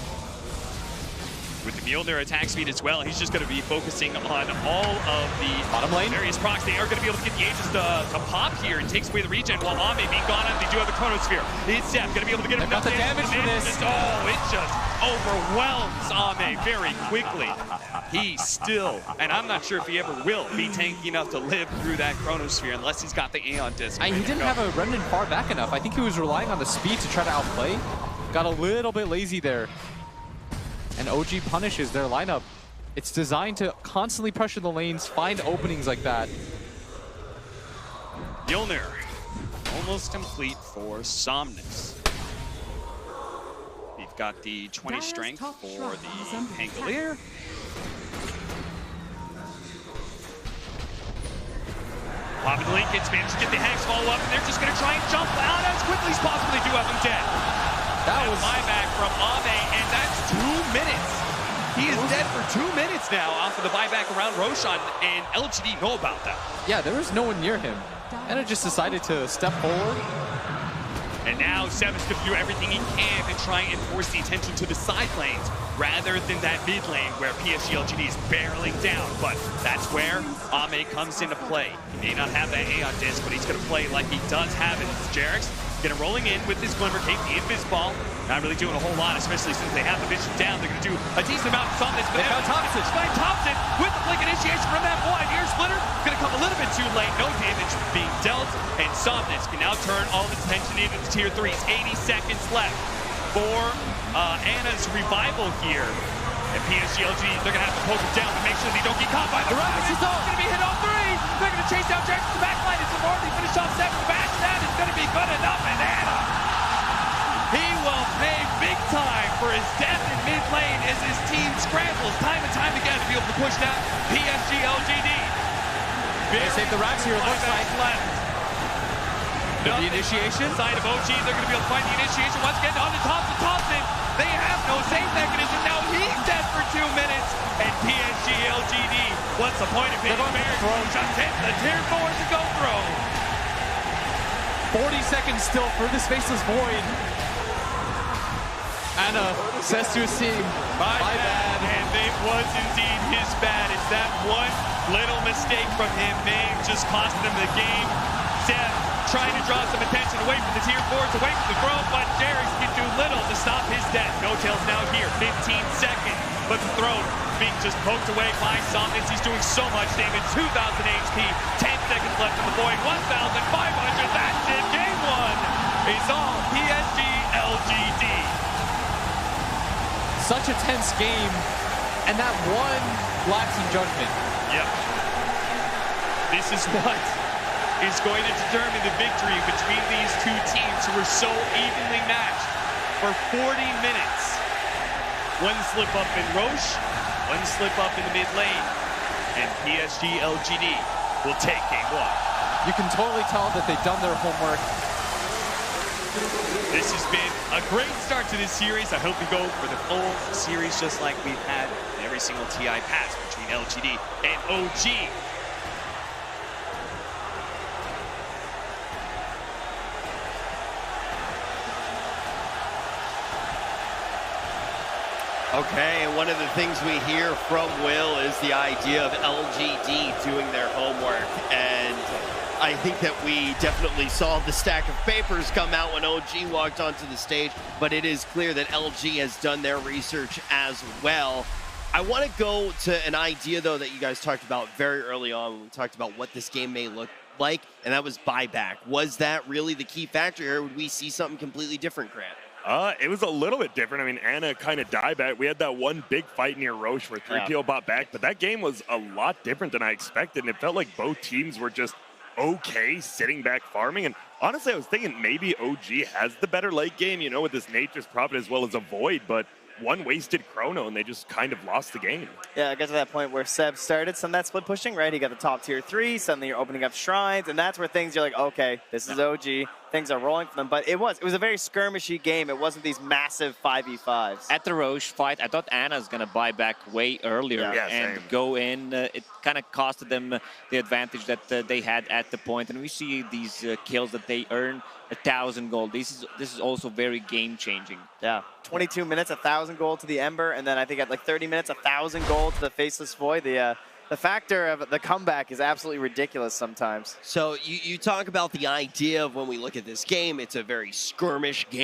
With the Mjolnir attack speed as well, he's just going to be focusing on all of the bottom lane. Various procs. They are going to be able to get the Aegis to pop here and takes away the regen while Ame being gone out. They do have the Chronosphere. It's Seth going to be able to get him enough damage for this. It just overwhelms Ame very quickly. He still, and I'm not sure if he ever will, be tanky enough to live through that Chronosphere unless he's got the Aeon Disc. He didn't have a Remnant far back enough. I think he was relying on the speed to try to outplay. Got a little bit lazy there. And OG punishes their lineup. It's designed to constantly pressure the lanes, find openings like that. Mjolnir, almost complete for Somnus. We've got the 20 strength for the Pangolier. Popping the link, it's managed to get the Hags follow up, and they're just going to try and jump out as quickly as possible. They do have him dead. That was buyback from Ame, and that's 2 minutes. He is dead for 2 minutes now off of the buyback around Roshan, and LGD know about that. Yeah, there was no one near him. And it just decided to step forward. And now Seven's to do everything he can to try and force the attention to the side lanes rather than that mid lane where PSG.LGD is barreling down. But that's where Ame comes into play. He may not have that Aeon Disc, but he's going to play like he does have it. Jarek's going to rolling in with his Glimmer Cape, the Invis Ball. Not really doing a whole lot, especially since they have the vision down. They're going to do a decent amount of something. But now Thompson with the flick initiation from that one. Ear Splitter going to come a little bit too late. No damage being dealt. And Somnus can now turn all his attention into the tier 3s. 80 seconds left for Anna's revival here. And PSG.LGD, they're going to have to poke him down to make sure they don't get caught by the Rabbits. He's going to be hit on 3. They're going to chase down Jack to the back line. It's already finished off 7. The back that is going to be good enough. And Anna, he will pay big time for his death in mid lane as his team scrambles time and time again to be able to push down PSG.LGD. They save the racks here, it looks like. Left. The initiation? Side of OG, they're going to be able to find the initiation once again on to Thompson. They have no save mechanism. Now he's dead for 2 minutes. And PSG.LGD, what's the point of being fair? Just hit the tier 4s and go throw. 40 seconds still for this faceless void. Anna says to his team, my bad. And it was indeed his bad. It's that one little mistake from him may have just cost them the game. Seth trying to draw some attention away from the tier 4s, away from the throw, but Jarek's can do little to stop his death. No Tails now here, 15 seconds, but the throw being just poked away by Somnus. He's doing so much damage, 2,000 HP, 10 seconds left in the void, 1,500, that's it, game 1 is all PSG.LGD. Such a tense game, and that one lapsing judgment. Yep. This is what is going to determine the victory between these two teams who are so evenly matched for 40 minutes. One slip up in Roche, one slip up in the mid lane, and PSG.LGD will take game 1. You can totally tell that they've done their homework. This has been a great start to this series. I hope we go for the full series just like we've had in every single TI pass between LGD and OG. Okay, and one of the things we hear from Will is the idea of LGD doing their homework. And I think that we definitely saw the stack of papers come out when OG walked onto the stage, but it is clear that LG has done their research as well. I want to go to an idea, though, that you guys talked about very early on when we talked about what this game may look like, and that was buyback. Was that really the key factor here? Would we see something completely different, Grant? It was a little bit different. I mean, Anna kind of died back. We had that one big fight near Roche where 3PO bought back, but that game was a lot different than I expected, and it felt like both teams were just okay sitting back farming. And honestly, I was thinking maybe OG has the better late game, you know, with this Nature's Prophet as well as a Void, but one wasted chrono and they just kind of lost the game. Yeah, I got to that point where Seb started some of that split pushing, right? He got the top tier 3, suddenly you're opening up shrines, and that's where things you're like, okay, this is OG. Things are rolling for them, but it was a very skirmishy game. It wasn't these massive 5v5s. At the Roche fight, I thought Anna's going to buy back way earlier and go in. It kind of costed them the advantage that they had at the point. And we see these kills that they earn 1,000 gold. This is also very game-changing. Yeah, 22 minutes, 1,000 gold to the Ember, and then I think at like 30 minutes, 1,000 gold to the Faceless Void. The factor of the comeback is absolutely ridiculous sometimes. So you talk about the idea of when we look at this game, it's a very skirmish game.